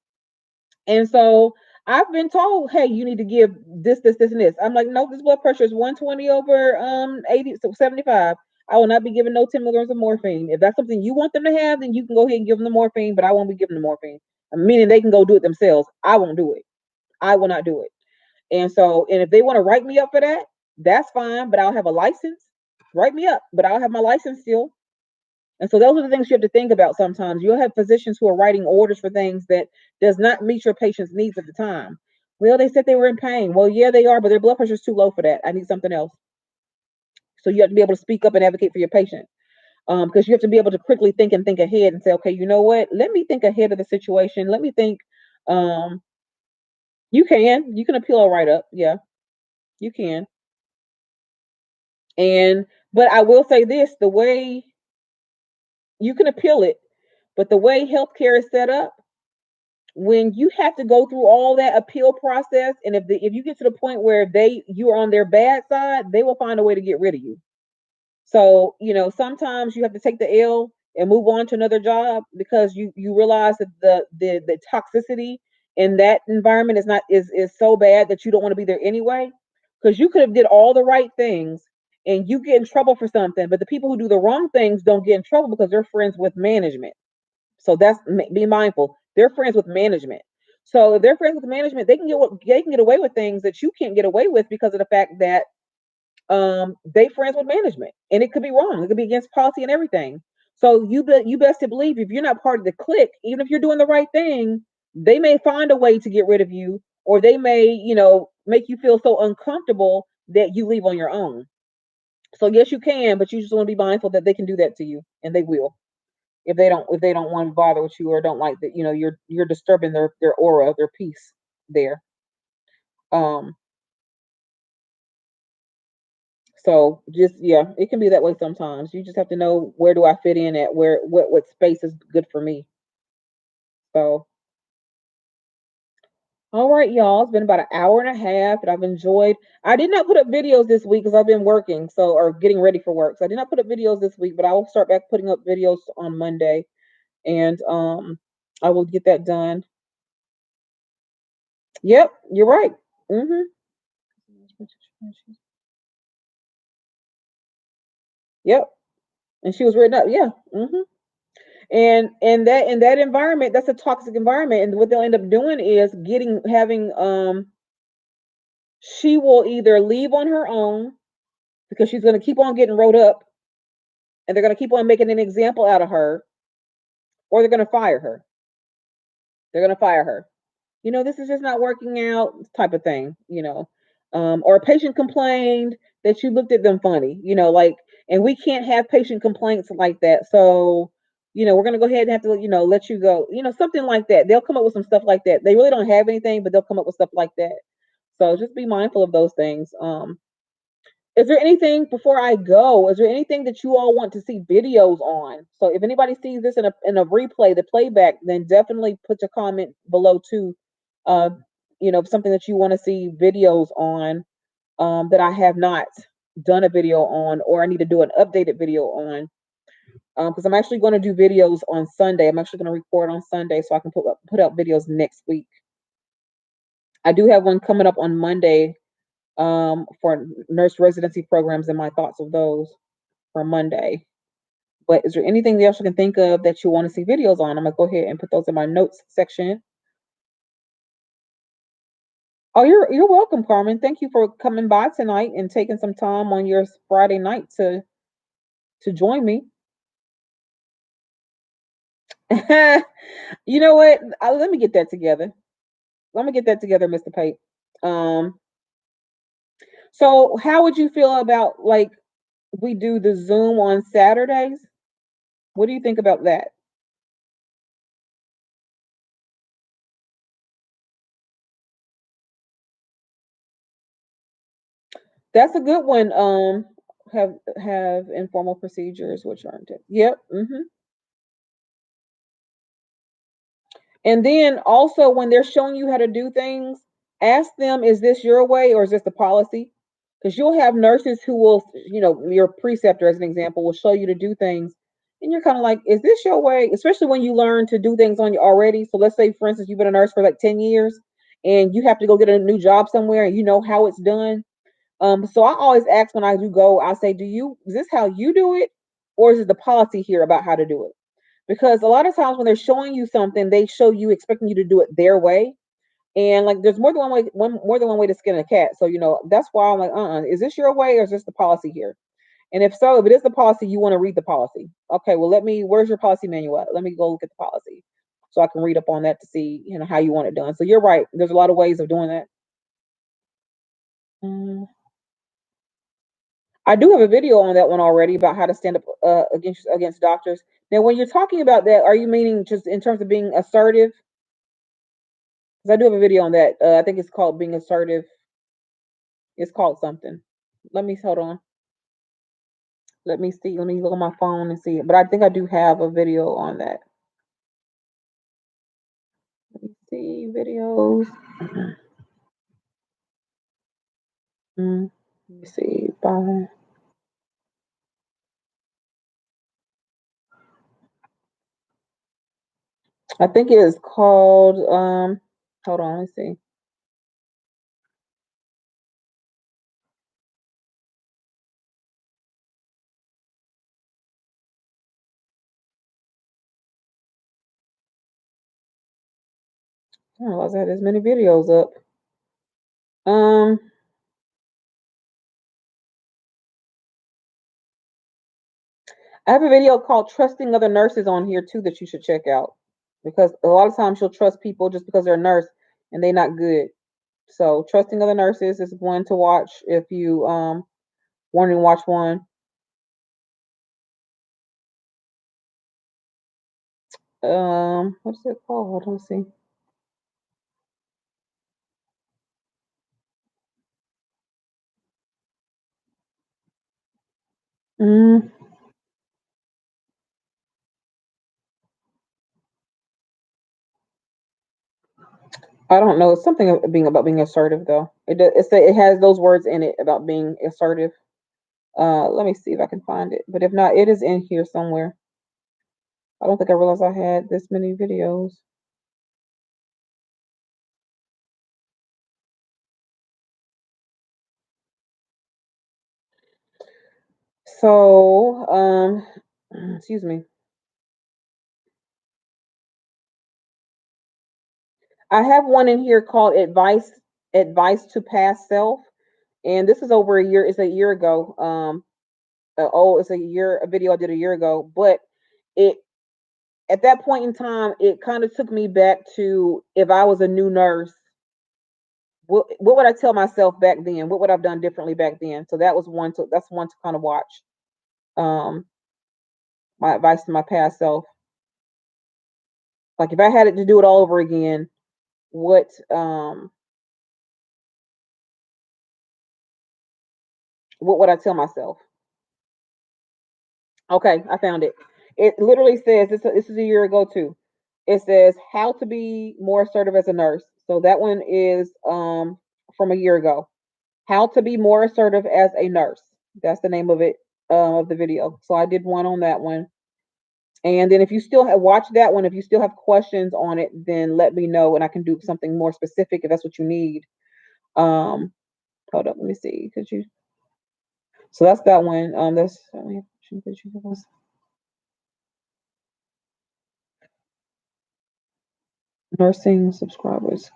Speaker 1: And so I've been told, hey, you need to give this, and this. I'm like, no, this blood pressure is 120 over 80, so 75. I will not be giving no 10 milligrams of morphine. If that's something you want them to have, then you can go ahead and give them the morphine, but I won't be giving the morphine. Meaning they can go do it themselves. I won't do it. I will not do it. And if they want to write me up for that, that's fine, but I'll have a license. Write me up, but I'll have my license still. And so those are the things you have to think about sometimes. You'll have physicians who are writing orders for things that does not meet your patient's needs at the time. Well, they said they were in pain. Well, yeah, they are, but their blood pressure is too low for that. I need something else. So you have to be able to speak up and advocate for your patient. Because you have to be able to quickly think and think ahead and say, okay, you know what? Let me think ahead of the situation. Let me think. Um, you can appeal a write up. Yeah, you can. But I will say this: the way you can appeal it, but the way healthcare is set up, when you have to go through all that appeal process, and if you get to the point where you're on their bad side, they will find a way to get rid of you. So, sometimes you have to take the L and move on to another job because you realize that the toxicity in that environment is so bad that you don't want to be there anyway. Because you could have did all the right things and you get in trouble for something, but the people who do the wrong things don't get in trouble because they're friends with management. So be mindful. They're friends with management. So if they're friends with management, they can get away with things that you can't get away with because of the fact that they friends with management, and it could be wrong. It could be against policy and everything. So you best to believe if you're not part of the clique, even if you're doing the right thing, they may find a way to get rid of you, or they may make you feel so uncomfortable that you leave on your own. So yes, you can, but you just want to be mindful that they can do that to you, and they will if they don't want to bother with you or don't like that you're disturbing their aura, their peace there. Um, So just yeah, it can be that way sometimes. You just have to know where do I fit in at where what space is good for me. So all right, y'all. It's been about an hour and a half, and I've enjoyed. I did not put up videos this week because I've been working, or getting ready for work. So I did not put up videos this week, but I will start back putting up videos on Monday, and I will get that done. Yep, you're right. Mhm. Yep, and she was written up. Yeah. Mhm. And that in that environment, that's a toxic environment, and what they'll end up doing is getting having she will either leave on her own because she's going to keep on getting wrote up, and they're going to keep on making an example out of her, or they're going to fire her. They're going to fire her. This is just not working out, type of thing. Or a patient complained that you looked at them funny. Like, and we can't have patient complaints like that. So, we're going to go ahead and have to, let you go. Something like that. They'll come up with some stuff like that. They really don't have anything, but they'll come up with stuff like that. So just be mindful of those things. Is there anything before I go? Is there anything that you all want to see videos on? So if anybody sees this in a replay, the playback, then definitely put your comment below too. Uh, something that you want to see videos on, that I have not done a video on, or I need to do an updated video on. Because I'm actually going to do videos on Sunday. I'm actually going to record on Sunday so I can put out videos next week. I do have one coming up on Monday, for nurse residency programs and my thoughts of those for Monday. But is there anything else you can think of that you want to see videos on? I'm gonna go ahead and put those in my notes section. Oh, you're welcome, Carmen. Thank you for coming by tonight and taking some time on your Friday night to join me. You know what? Let me get that together. Let me get that together, Mr. Pape. Um, so how would you feel about, like, we do the Zoom on Saturdays? What do you think about that? That's a good one. Have informal procedures which aren't it? Yep. And then also when they're showing you how to do things, ask them, is this your way or is this the policy? Because you'll have nurses who will, your preceptor, as an example, will show you to do things. And you're kind of like, is this your way? Especially when you learn to do things on you already. So let's say, for instance, you've been a nurse for like 10 years and you have to go get a new job somewhere and you know how it's done. So I always ask when I do go, I say, is this how you do it? Or is it the policy here about how to do it? Because a lot of times when they're showing you something, they show you expecting you to do it their way. And like there's more than one way to skin a cat. So that's why I'm like, is this your way or is this the policy here? And if so, if it is the policy, you want to read the policy. Okay, well where's your policy manual at? Let me go look at the policy so I can read up on that to see, how you want it done. So you're right. There's a lot of ways of doing that. Mm, I do have a video on that one already about how to stand up against doctors. Now, when you're talking about that, are you meaning just in terms of being assertive? Because I do have a video on that. I think it's called being assertive. It's called something. Let me hold on. Let me see. Let me look on my phone and see it. But I think I do have a video on that. videos. Let me see. Bye. I think it is called. Hold on. Let me see. I didn't realize I had as many videos up. Um, I have a video called "Trusting Other Nurses" on here too that you should check out because a lot of times you'll trust people just because they're a nurse and they're not good. So, "Trusting Other Nurses" is one to watch if you wanting to watch one. What's it called? Let's see. Mm, I don't know. It's something being about being assertive though. It has those words in it about being assertive. Let me see if I can find it. But if not, it is in here somewhere. I don't think I realized I had this many videos. So, excuse me. I have one in here called Advice to Past Self, and this is over a year. It's a year ago. It's a video I did a year ago, but it at that point in time, it kind of took me back to if I was a new nurse, what would I tell myself back then? What would I've done differently back then? So that's one to kind of watch. Um, my advice to my past self. Like if I had it to do it all over again, what what would I tell myself? Okay, I found it. It literally says this is a year ago too. It says how to be more assertive as a nurse. So that one is from a year ago. How to be more assertive as a nurse. That's the name of it of the video. So I did one on that one. And then if you still have watched that one, if you still have questions on it, then let me know and I can do something more specific if that's what you need. Um, hold up, let me see. Could you? So that's that one. That's nursing subscribers.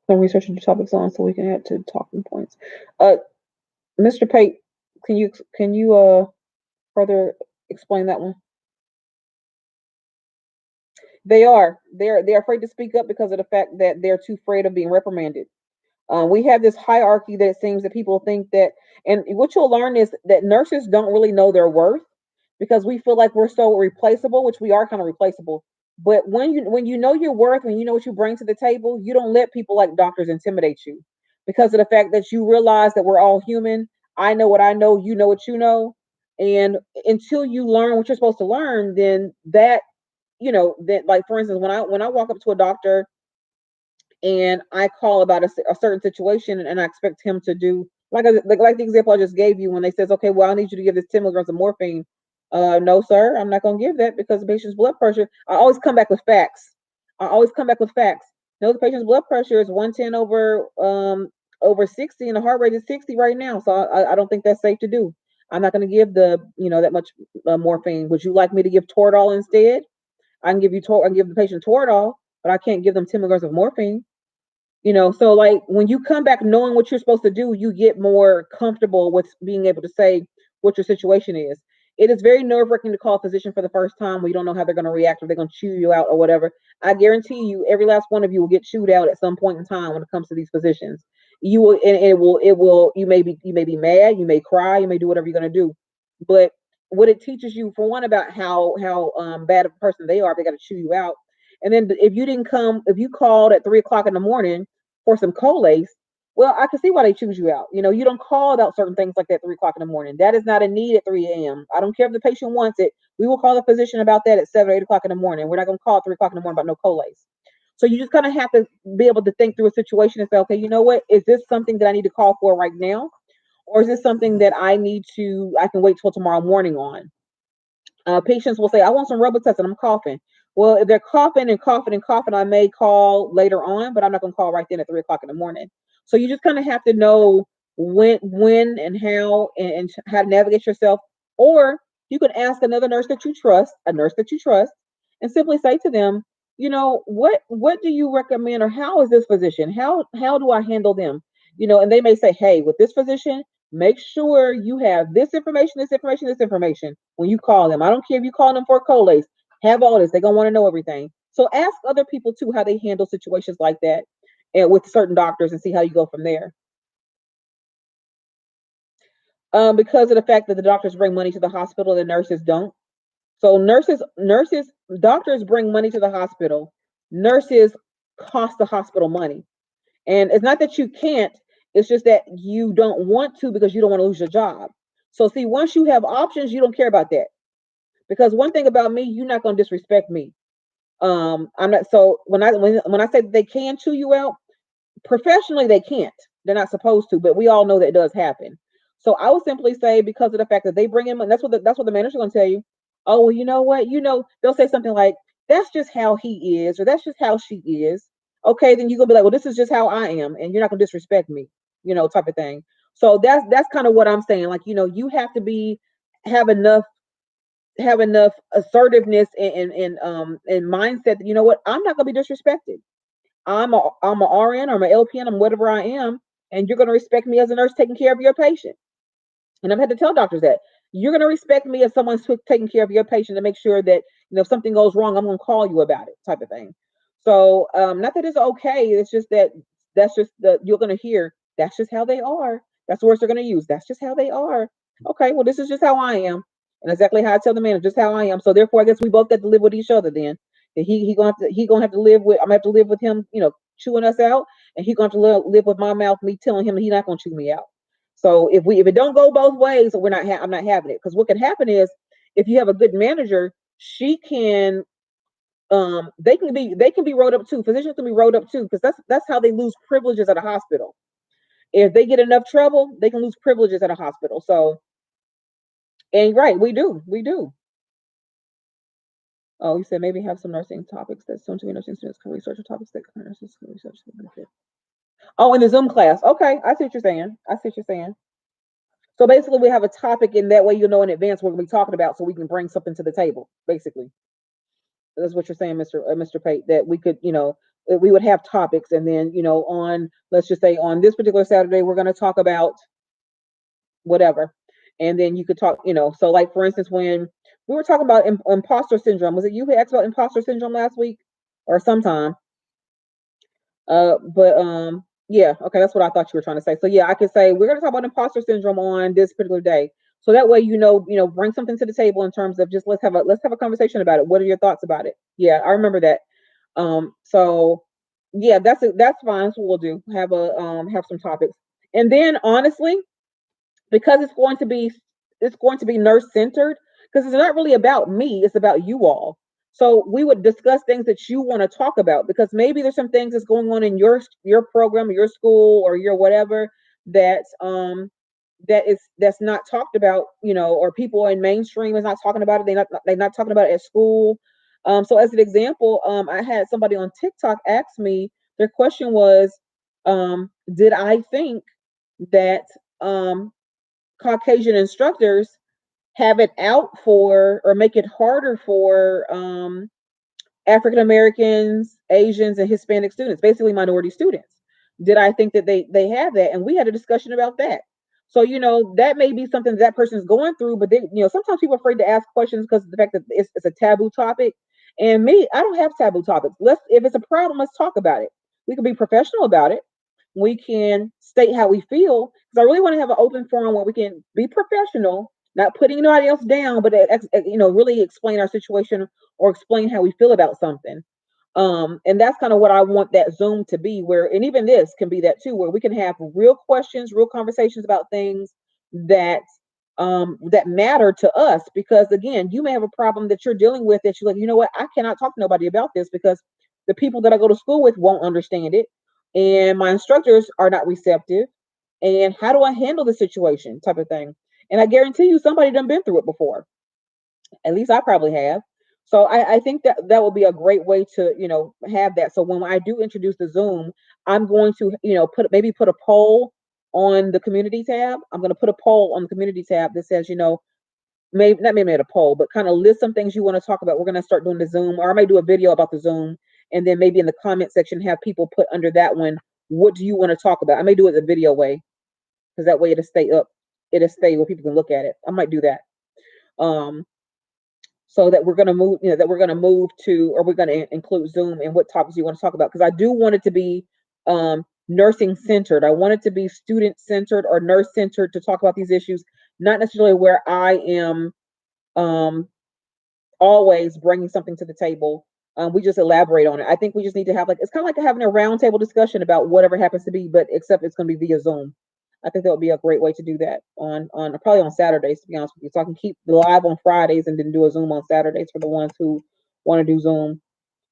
Speaker 1: Some research into topics on so we can add to talking points. Uh, Mr. Pate, can you further explain that one? They're afraid to speak up because of the fact that they're too afraid of being reprimanded. We have this hierarchy that it seems that people think that, and what you'll learn is that nurses don't really know their worth because we feel like we're so replaceable, which we are kind of replaceable. But when you know your worth, when you know what you bring to the table, you don't let people like doctors intimidate you because of the fact that you realize that we're all human. I know what I know, you know what you know, and until you learn what you're supposed to learn, then that like for instance, when I walk up to a doctor and I call about a certain situation and I expect him to do like the example I just gave you when they says, okay, well, I need you to give this 10 milligrams of morphine. No, sir, I'm not going to give that because the patient's blood pressure. I always come back with facts. I always come back with facts. No, the patient's blood pressure is 110 over 60, and the heart rate is 60 right now. So I don't think that's safe to do. I'm not going to give that much morphine. Would you like me to give Toradol instead? I can give the patient Toradol, but I can't give them 10 milligrams of morphine. So like when you come back knowing what you're supposed to do, you get more comfortable with being able to say what your situation is. It is very nerve-wracking to call a physician for the first time when you don't know how they're going to react, or they're going to chew you out or whatever. I guarantee you every last one of you will get chewed out at some point in time when it comes to these physicians. You will, and it will you may be mad, you may cry, you may do whatever you're going to do, but what it teaches you, for one, about how bad a person they are, they got to chew you out. And then if you called at 3 o'clock in the morning for some Colace, well, I can see why they choose you out. You don't call about certain things like that at 3 o'clock in the morning. That is not a need at 3 a.m. I don't care if the patient wants it. We will call the physician about that at 7 or 8 o'clock in the morning. We're not going to call at 3 o'clock in the morning about no Colace. So you just kind of have to be able to think through a situation and say, okay, you know what? Is this something that I need to call for right now? Or is this something that I can wait till tomorrow morning on? Patients will say, I want some Robitussin, I'm coughing. Well, if they're coughing and coughing and coughing, I may call later on, but I'm not going to call right then at 3 o'clock in the morning. So you just kind of have to know when and how, and how to navigate yourself. Or you can ask another nurse that you trust, a nurse that you trust, and simply say to them, what do you recommend, or how is this physician? How do I handle them? And they may say, hey, with this physician, make sure you have this information, this information, this information when you call them. I don't care if you call them for collates. Have all this. They're gonna want to know everything. So ask other people too how they handle situations like that, and with certain doctors, and see how you go from there. Because of the fact that the doctors bring money to the hospital, the nurses don't. So doctors bring money to the hospital. Nurses cost the hospital money. And it's not that you can't, it's just that you don't want to because you don't want to lose your job. So see, once you have options, you don't care about that. Because one thing about me, you're not gonna disrespect me. I'm not so when I say that they can chew you out, professionally they can't. They're not supposed to, but we all know that does happen. So I would simply say, because of the fact that they bring in money, that's what the manager's gonna tell you. Oh, well, you know what? They'll say something like, that's just how he is, or that's just how she is. Okay, then you're gonna be like, well, this is just how I am, and you're not gonna disrespect me, type of thing. So that's kind of what I'm saying. Like, you have to have enough have enough assertiveness and mindset that, you know what, I'm not gonna be disrespected. I'm a RN or I'm a LPN, I'm whatever I am, and you're gonna respect me as a nurse taking care of your patient. And I've had to tell doctors that you're going to respect me as someone's taking care of your patient, to make sure that, if something goes wrong, I'm going to call you about it, type of thing. So, not that it's okay. It's just that that's just you're going to hear, that's just how they are. That's the words they're going to use. That's just how they are. Okay, well, this is just how I am, and exactly how I tell the man, just how I am. So therefore, I guess we both got to live with each other then. And he gonna have to live with, I'm gonna have to live with him, chewing us out, and he gonna have to live with my mouth, me telling him he's not gonna chew me out. So if it don't go both ways, I'm not having it. Because what can happen is, if you have a good manager, she can they can be wrote up too. Physicians can be wrote up too, because that's how they lose privileges at a hospital. If they get enough trouble, they can lose privileges at a hospital. So, and right, we do. Oh, you said maybe have some nursing topics that soon to be nursing students can research, or topics that current nurses can research to benefit. Oh, in the Zoom class. Okay, I see what you're saying. I see what you're saying. So basically, we have a topic, in that way you know in advance what we're going to be talking about, so we can bring something to the table. Basically, that's what you're saying, Mr. Pate. That we could, that we would have topics, and then, on, let's just say, on this particular Saturday, we're going to talk about whatever, and then you could talk, So, like, for instance, when we were talking about imposter syndrome, was it you who asked about imposter syndrome last week, or sometime? But yeah, okay, that's what I thought you were trying to say. So yeah, I could say we're gonna talk about imposter syndrome on this particular day. So that way, bring something to the table in terms of, just let's have a conversation about it. What are your thoughts about it? Yeah, I remember that. So yeah, that's fine. That's what we'll do. Have some topics. And then, honestly, because it's going to be nurse centered, because it's not really about me, it's about you all. So we would discuss things that you want to talk about, because maybe there's some things that's going on in your program, or your school, or your whatever, that's not talked about, or people in mainstream is not talking about it. They're not talking about it at school. So as an example, I had somebody on TikTok ask me, their question was, did I think that Caucasian instructors have it out for, or make it harder for, African Americans, Asians, and Hispanic students, basically minority students. Did I think that they have that? And we had a discussion about that. So, that may be something that person's going through, but sometimes people are afraid to ask questions because of the fact that it's a taboo topic. And me, I don't have taboo topics. If it's a problem, let's talk about it. We can be professional about it. We can state how we feel, because I really want to have an open forum where we can be professional, not putting anybody else down, but really explain our situation, or explain how we feel about something. And that's kind of what I want that Zoom to be, where, and even this can be that too, where we can have real questions, real conversations about things that that matter to us. Because again, you may have a problem that you're dealing with, that you're like, you know what, I cannot talk to nobody about this, because The people that I go to school with won't understand it, and my instructors are not receptive. And how do I handle the situation, type of thing? And I guarantee you, somebody done been through it before. At least I probably have. So I think that that would be a great way to, have that. So when I do introduce the Zoom, I'm going to, put a poll on the community tab. I'm going to put a poll on the community tab that says, maybe not maybe at a poll, but kind of list some things you want to talk about. We're going to start doing the Zoom, or I might do a video about the Zoom, and then maybe in the comment section have people put under that one, what do you want to talk about? I may do it the video way, because that way it'll stay up, it'll stay where people can look at it. I might do that. Um, so that we're going to move, that we're going to move to, or we're going to include Zoom and what topics you want to talk about. Because I do want it to be nursing centered. I want it to be student centered or nurse centered to talk about these issues, not necessarily where I am um, always bringing something to the table. We just elaborate on it. I think we just need to have, like, it's kind of like having a roundtable discussion about whatever happens to be, but except it's going to be via Zoom. I think that would be a great way to do that on probably on Saturdays, to be honest with you. So I can keep the live on Fridays and then do a Zoom on Saturdays for the ones who want to do Zoom.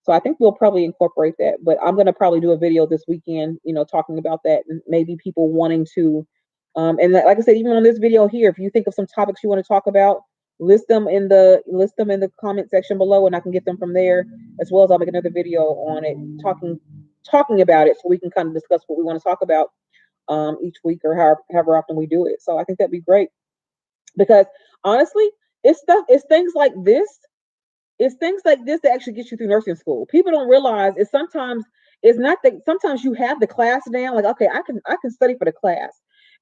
Speaker 1: So I think we'll probably incorporate that. But I'm gonna probably do a video this weekend, talking about that, and maybe people wanting to. And like I said, even on this video here, if you think of some topics you want to talk about, list them in the comment section below, and I can get them from there, as well as I'll make another video on it, talking about it, so we can kind of discuss what we want to talk about each week, or however often we do it. So I think that'd be great, because honestly, it's things like this. It's things like this that actually get you through nursing school. People don't realize it's not that sometimes you have the class down. Like, okay, I can study for the class.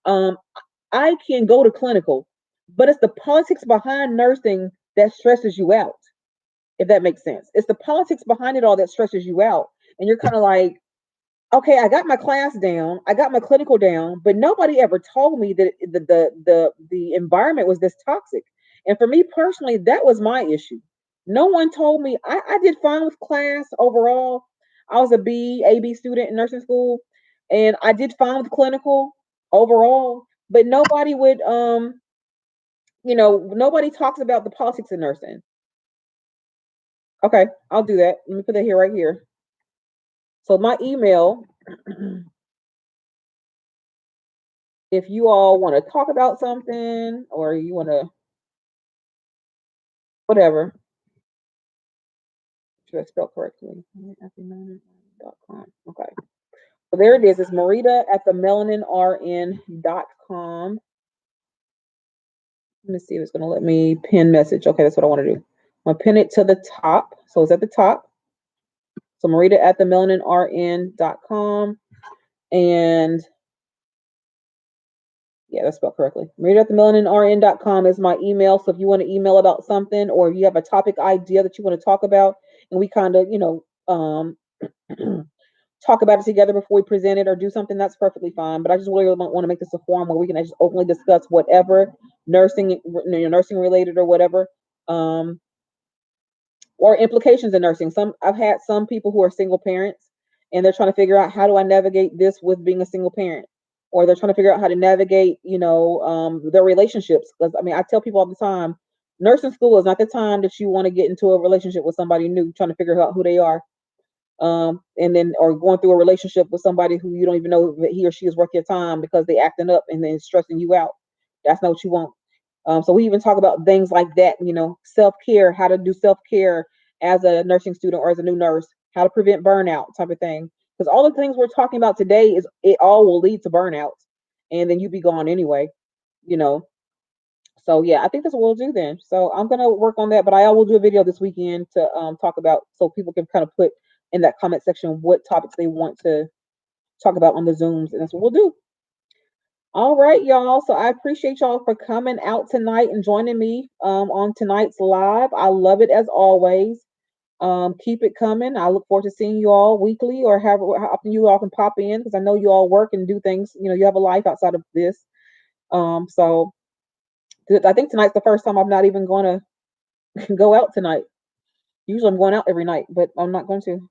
Speaker 1: Um, I can go to clinical, but it's the politics behind nursing that stresses you out. If that makes sense, it's the politics behind it all that stresses you out, and you're kind of like, okay, I got my class down, I got my clinical down, but nobody ever told me that the environment was this toxic. And for me personally, that was my issue. No one told me. I did fine with class overall. I was a B student in nursing school, and I did fine with clinical overall. But nobody would, nobody talks about the politics of nursing. Okay, I'll do that. Let me put that here, right here. So my email, if you all want to talk about something, or you want to whatever, should I spell correctly? .com. Okay. So there it is. It's Marita at the melaninrn.com. Let me see if it's going to let me pin message. Okay, that's what I want to do. I'm going to pin it to the top. So it's at the top. So Marita at the melaninrn.com. And yeah, that's spelled correctly. Marita at the melaninrn.com is my email. So if you want to email about something, or if you have a topic idea that you want to talk about, and we kind of, talk about it together before we present it or do something, that's perfectly fine. But I just really want to make this a forum where we can just openly discuss whatever nursing related, or whatever, or implications in nursing. I've had some people who are single parents, and they're trying to figure out, how do I navigate this with being a single parent, or they're trying to figure out how to navigate, their relationships. Because I mean, I tell people all the time, nursing school is not the time that you want to get into a relationship with somebody new, trying to figure out who they are, and then, or going through a relationship with somebody who you don't even know that he or she is worth your time, because they acting up and then stressing you out. That's not what you want. So we even talk about things like that, self-care, how to do self-care as a nursing student or as a new nurse, how to prevent burnout, type of thing. Because all the things we're talking about today, is it all will lead to burnout, and then you be gone anyway, you know. So yeah, I think that's what we'll do then. So I'm gonna work on that, but I will do a video this weekend to talk about, so people can kind of put in that comment section what topics they want to talk about on the Zooms, and that's what we'll do. All right, y'all. So I appreciate y'all for coming out tonight and joining me on tonight's live. I love it as always. Keep it coming. I look forward to seeing you all weekly, or however how often you all can pop in, because I know you all work and do things. You have a life outside of this. So I think tonight's the first time I'm not even going to go out tonight. Usually I'm going out every night, but I'm not going to.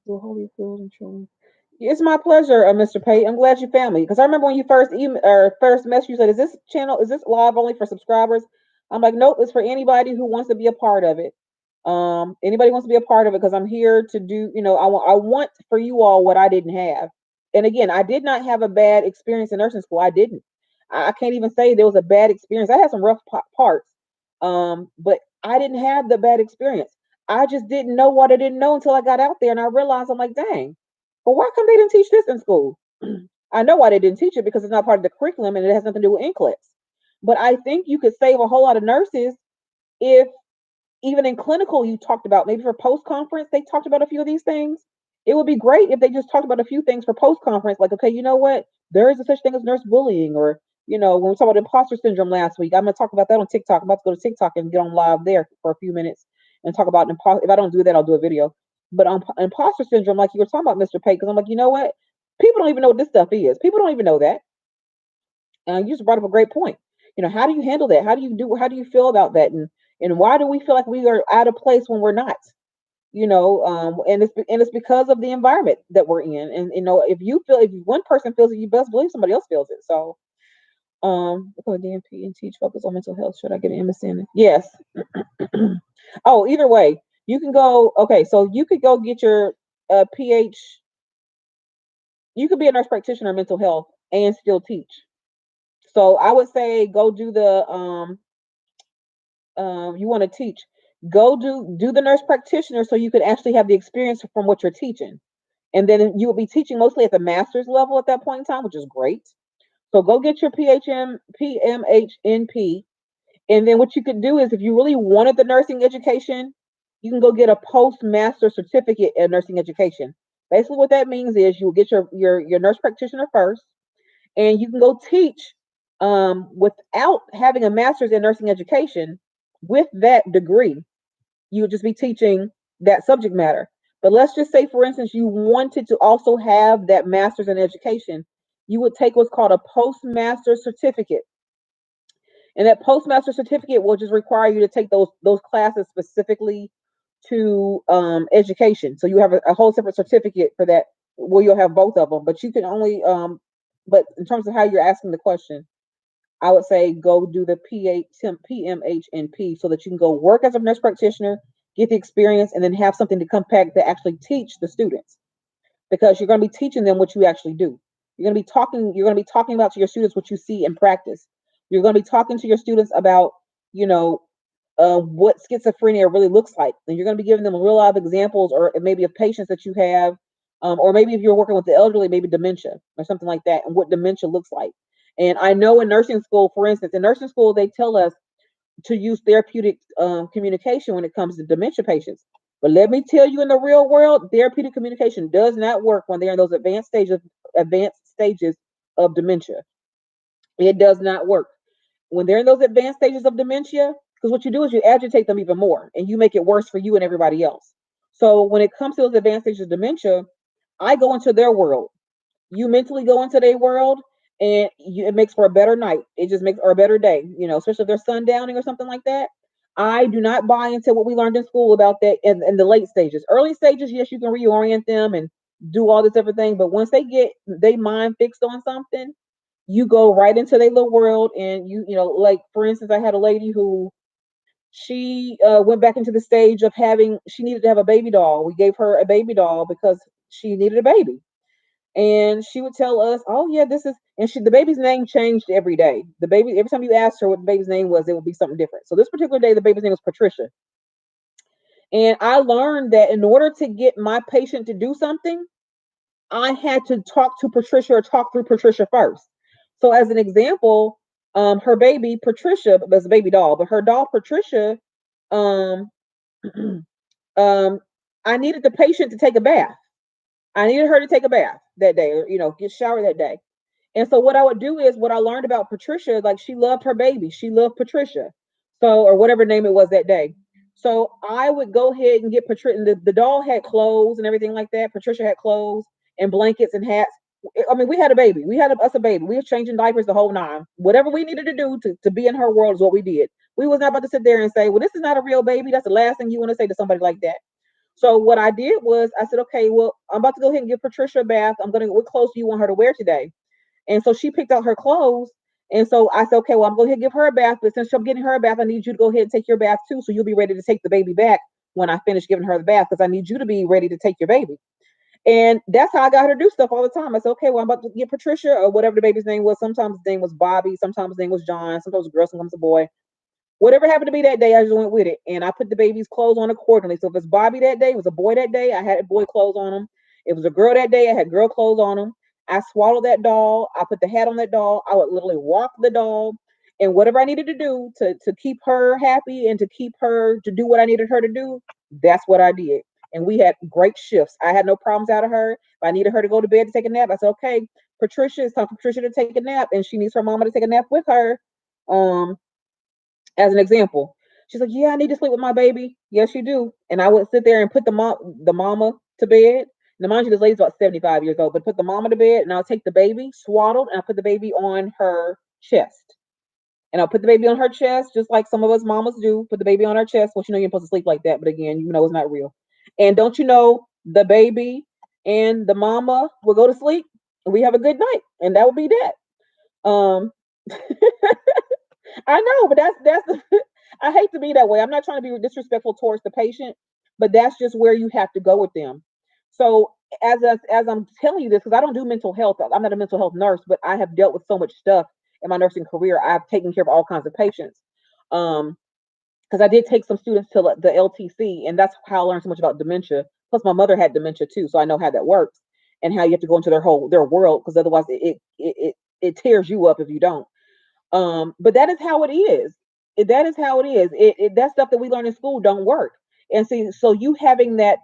Speaker 1: Holy Field and Children. It's my pleasure, Mr. Pate. I'm glad you found me, because I remember when you first email or first message, you said, "Is this channel, is this live only for subscribers?" I'm like, nope, it's for anybody who wants to be a part of it. Anybody wants to be a part of it, because I'm here to do, I want for you all what I didn't have. And again, I did not have a bad experience in nursing school. I didn't. I can't even say there was a bad experience. I had some rough parts, but I didn't have the bad experience. I just didn't know what I didn't know until I got out there, and I realized, I'm like, dang, well, why come they didn't teach this in school? I know why they didn't teach it, because it's not part of the curriculum and it has nothing to do with NCLEX. But I think you could save a whole lot of nurses if, even in clinical, you talked about, maybe for post conference, they talked about a few of these things. It would be great if they just talked about a few things for post conference, like, okay, you know what? There is a such thing as nurse bullying, or, when we talked about imposter syndrome last week, I'm going to talk about that on TikTok. I'm about to go to TikTok and get on live there for a few minutes and talk about imposter. If I don't do that, I'll do a video. But on imposter syndrome, like you were talking about, Mr. Pate, because I'm like, you know what? People don't even know what this stuff is. People don't even know that. You just brought up a great point. How do you handle that? How do you feel about that? And why do we feel like we are out of place when we're not? And it's because of the environment that we're in. And if one person feels it, you best believe somebody else feels it. So go DMP and teach focus on mental health. Should I get an MSN? Yes. Oh, either way, you can go. Okay, so you could go get your PH. You could be a nurse practitioner in mental health and still teach. So I would say go do the you want to teach, go do the nurse practitioner, so you could actually have the experience from what you're teaching. And then you will be teaching mostly at the master's level at that point in time, which is great. So go get your PMHNP. And then what you could do is, if you really wanted the nursing education, you can go get a postmaster certificate in nursing education. Basically what that means is you will get your nurse practitioner first, and you can go teach without having a master's in nursing education. With that degree, you would just be teaching that subject matter. But let's just say, for instance, you wanted to also have that master's in education. You would take what's called a postmaster certificate. And that postmaster certificate will just require you to take those classes specifically to education. So you have a whole separate certificate for that. Well, you'll have both of them, but you can only but in terms of how you're asking the question, I would say go do the PMHNP, so that you can go work as a nurse practitioner, get the experience, and then have something to come back to actually teach the students, because you're going to be teaching them what you actually do. You're going to be talking about to your students what you see in practice. You're going to be talking to your students about, you know, what schizophrenia really looks like. And you're going to be giving them real live examples, or maybe of patients that you have, or maybe if you're working with the elderly, maybe dementia or something like that, and what dementia looks like. And I know in nursing school, for instance, in nursing school, they tell us to use therapeutic communication when it comes to dementia patients. But let me tell you, in the real world, therapeutic communication does not work when they're in those advanced stages of dementia. It does not work when they're in those advanced stages of dementia, because what you do is you agitate them even more, and you make it worse for you and everybody else. So when it comes to those advanced stages of dementia, I go into their world. You mentally go into their world, and it makes for a better night. It just makes, or a better day, especially if they're sundowning or something like that. I do not buy into what we learned in school about that in the late stages. Early stages, yes, you can reorient them and do all this everything, but once they get their mind fixed on something, you go right into their little world. And like, for instance, I had a lady who, she went back into the stage of having, she needed to have a baby doll. We gave her a baby doll because she needed a baby. And she would tell us, oh yeah, this is, and the baby's name changed every day. The baby, every time you asked her what the baby's name was, it would be something different. So this particular day, the baby's name was Patricia. And I learned that in order to get my patient to do something, I had to talk to Patricia, or talk through Patricia first. So as an example, her baby Patricia was a baby doll, but her doll Patricia, um, um, I needed the patient to take a bath. I needed her to take a bath that day, or get showered that day. And so what I would do is, what I learned about Patricia, like, she loved her baby. She loved Patricia. So, or whatever name it was that day. So I would go ahead and get Patricia. The doll had clothes and everything like that. Patricia had clothes and blankets and hats. I mean, we had a baby. We had us a baby. We were changing diapers the whole nine. Whatever we needed to do to be in her world is what we did. We was not about to sit there and say, well, this is not a real baby. That's the last thing you want to say to somebody like that. So what I did was, I said, okay, well, I'm about to go ahead and give Patricia a bath. What clothes do you want her to wear today? And so she picked out her clothes, And so I said, okay, well, I'm going to give her a bath, but since I'm getting her a bath, I need you to go ahead and take your bath too. So you'll be ready to take the baby back when I finish giving her the bath because I need you to be ready to take your baby. And that's how I got her to do stuff all the time. I said, okay, well, I'm about to get Patricia or whatever the baby's name was. Sometimes his name was Bobby. Sometimes his name was John. Sometimes a girl, sometimes a boy. Whatever happened to be that day, I just went with it. And I put the baby's clothes on accordingly. So if it's Bobby that day, it was a boy that day, I had boy clothes on him. It was a girl that day, I had girl clothes on him. I swallowed that doll. I put the hat on that doll. I would literally walk the doll and whatever I needed to do to keep her happy and to keep her to do what I needed her to do, that's what I did. And we had great shifts. I had no problems out of her. If I needed her to go to bed to take a nap, I said, okay, Patricia, it's time for Patricia to take a nap. And she needs her mama to take a nap with her. Um, as an example. She's like, yeah, I need to sleep with my baby. Yes, you do. And I would sit there and put the mama to bed. Now, mind you, this lady's about 75 years old, but put the mama to bed, and I'll take the baby swaddled, and I'll put the baby on her chest. And I'll put the baby on her chest, just like some of us mamas do. Put the baby on her chest. Well, you know you're supposed to sleep like that, but again, you know it's not real. And don't you know the baby and the mama will go to sleep, and we have a good night, and that will be that. I know, but that's I hate to be that way. I'm not trying to be disrespectful towards the patient, but that's just where you have to go with them. So as I'm telling you this, because I don't do mental health, I'm not a mental health nurse, but I have dealt with so much stuff in my nursing career. I've taken care of all kinds of patients. Um, because I did take some students to the LTC, and that's how I learned so much about dementia. Plus, my mother had dementia too, so I know how that works and how you have to go into their world because otherwise it tears you up if you don't. But that is how it is. That is how it is. That stuff that we learn in school don't work. And see, so you having that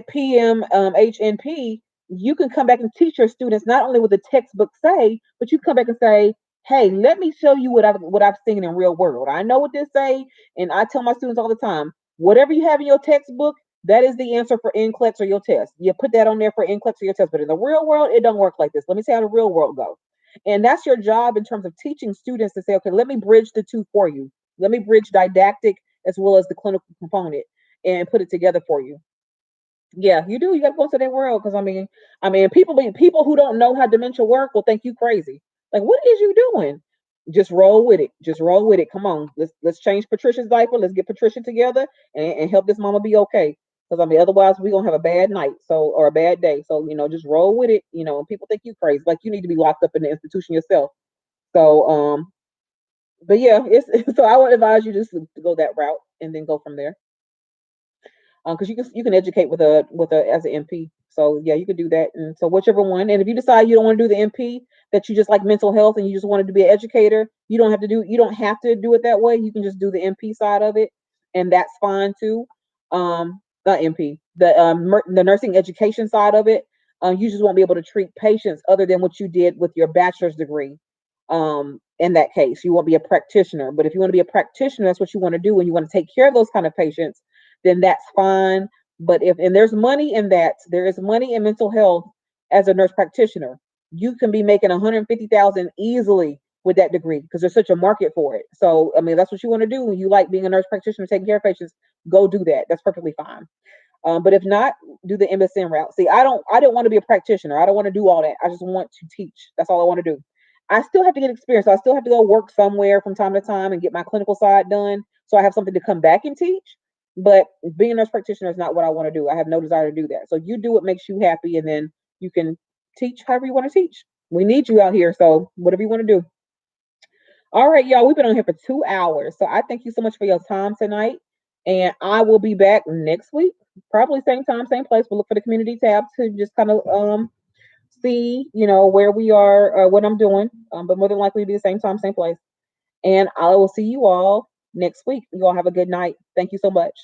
Speaker 1: PM HNP, you can come back and teach your students not only what the textbook say, but you come back and say, "Hey, let me show you what I've seen in real world. I know what this say, and I tell my students all the time, whatever you have in your textbook, that is the answer for NCLEX or your test. You put that on there for NCLEX or your test, but in the real world, it don't work like this. Let me see how the real world goes." And that's your job in terms of teaching students to say, okay, let me bridge the two for you. Let me bridge didactic as well as the clinical component and put it together for you. Yeah, you do. You got to go into their world because I mean, people who don't know how dementia work will think you crazy. Like, what is you doing? Just roll with it. Just roll with it. Come on, let's change Patricia's diaper. Let's get Patricia together and help this mama be okay. Because I mean, otherwise we gonna have a bad night. So or a bad day. So just roll with it. And people think you crazy. Like you need to be locked up in the institution yourself. So but yeah, it's so I would advise you just to go that route and then go from there because you can educate with a as an MP. So yeah, you could do that. And so whichever one. And if you decide you don't want to do the MP, that you just like mental health and you just wanted to be an educator, you don't have to do it that way. You can just do the MP side of it, and that's fine too. Not MP, the nursing education side of it. You just won't be able to treat patients other than what you did with your bachelor's degree. In that case, you won't be a practitioner. But if you want to be a practitioner, that's what you want to do, and you want to take care of those kind of patients then that's fine. But if and there's money in that, there is money in mental health as a nurse practitioner. You can be making 150,000 easily with that degree because there's such a market for it. So I mean, that's what you want to do when you like being a nurse practitioner, taking care of patients. Go do that. That's perfectly fine. But if not, do the MSN route. See, I don't want to be a practitioner. I don't want to do all that. I just want to teach. That's all I want to do. I still have to get experience. So I still have to go work somewhere from time to time and get my clinical side done. So I have something to come back and teach. But being a nurse practitioner is not what I want to do. I have no desire to do that. So you do what makes you happy, and then you can teach however you want to teach. We need you out here. So whatever you want to do. All right, y'all. We've been on here for 2 hours. So I thank you so much for your time tonight. And I will be back next week, probably same time, same place. We'll look for the community tab to just kind of see, where we are, what I'm doing. But more than likely, it'll be the same time, same place. And I will see you all next week. You all have a good night. Thank you so much.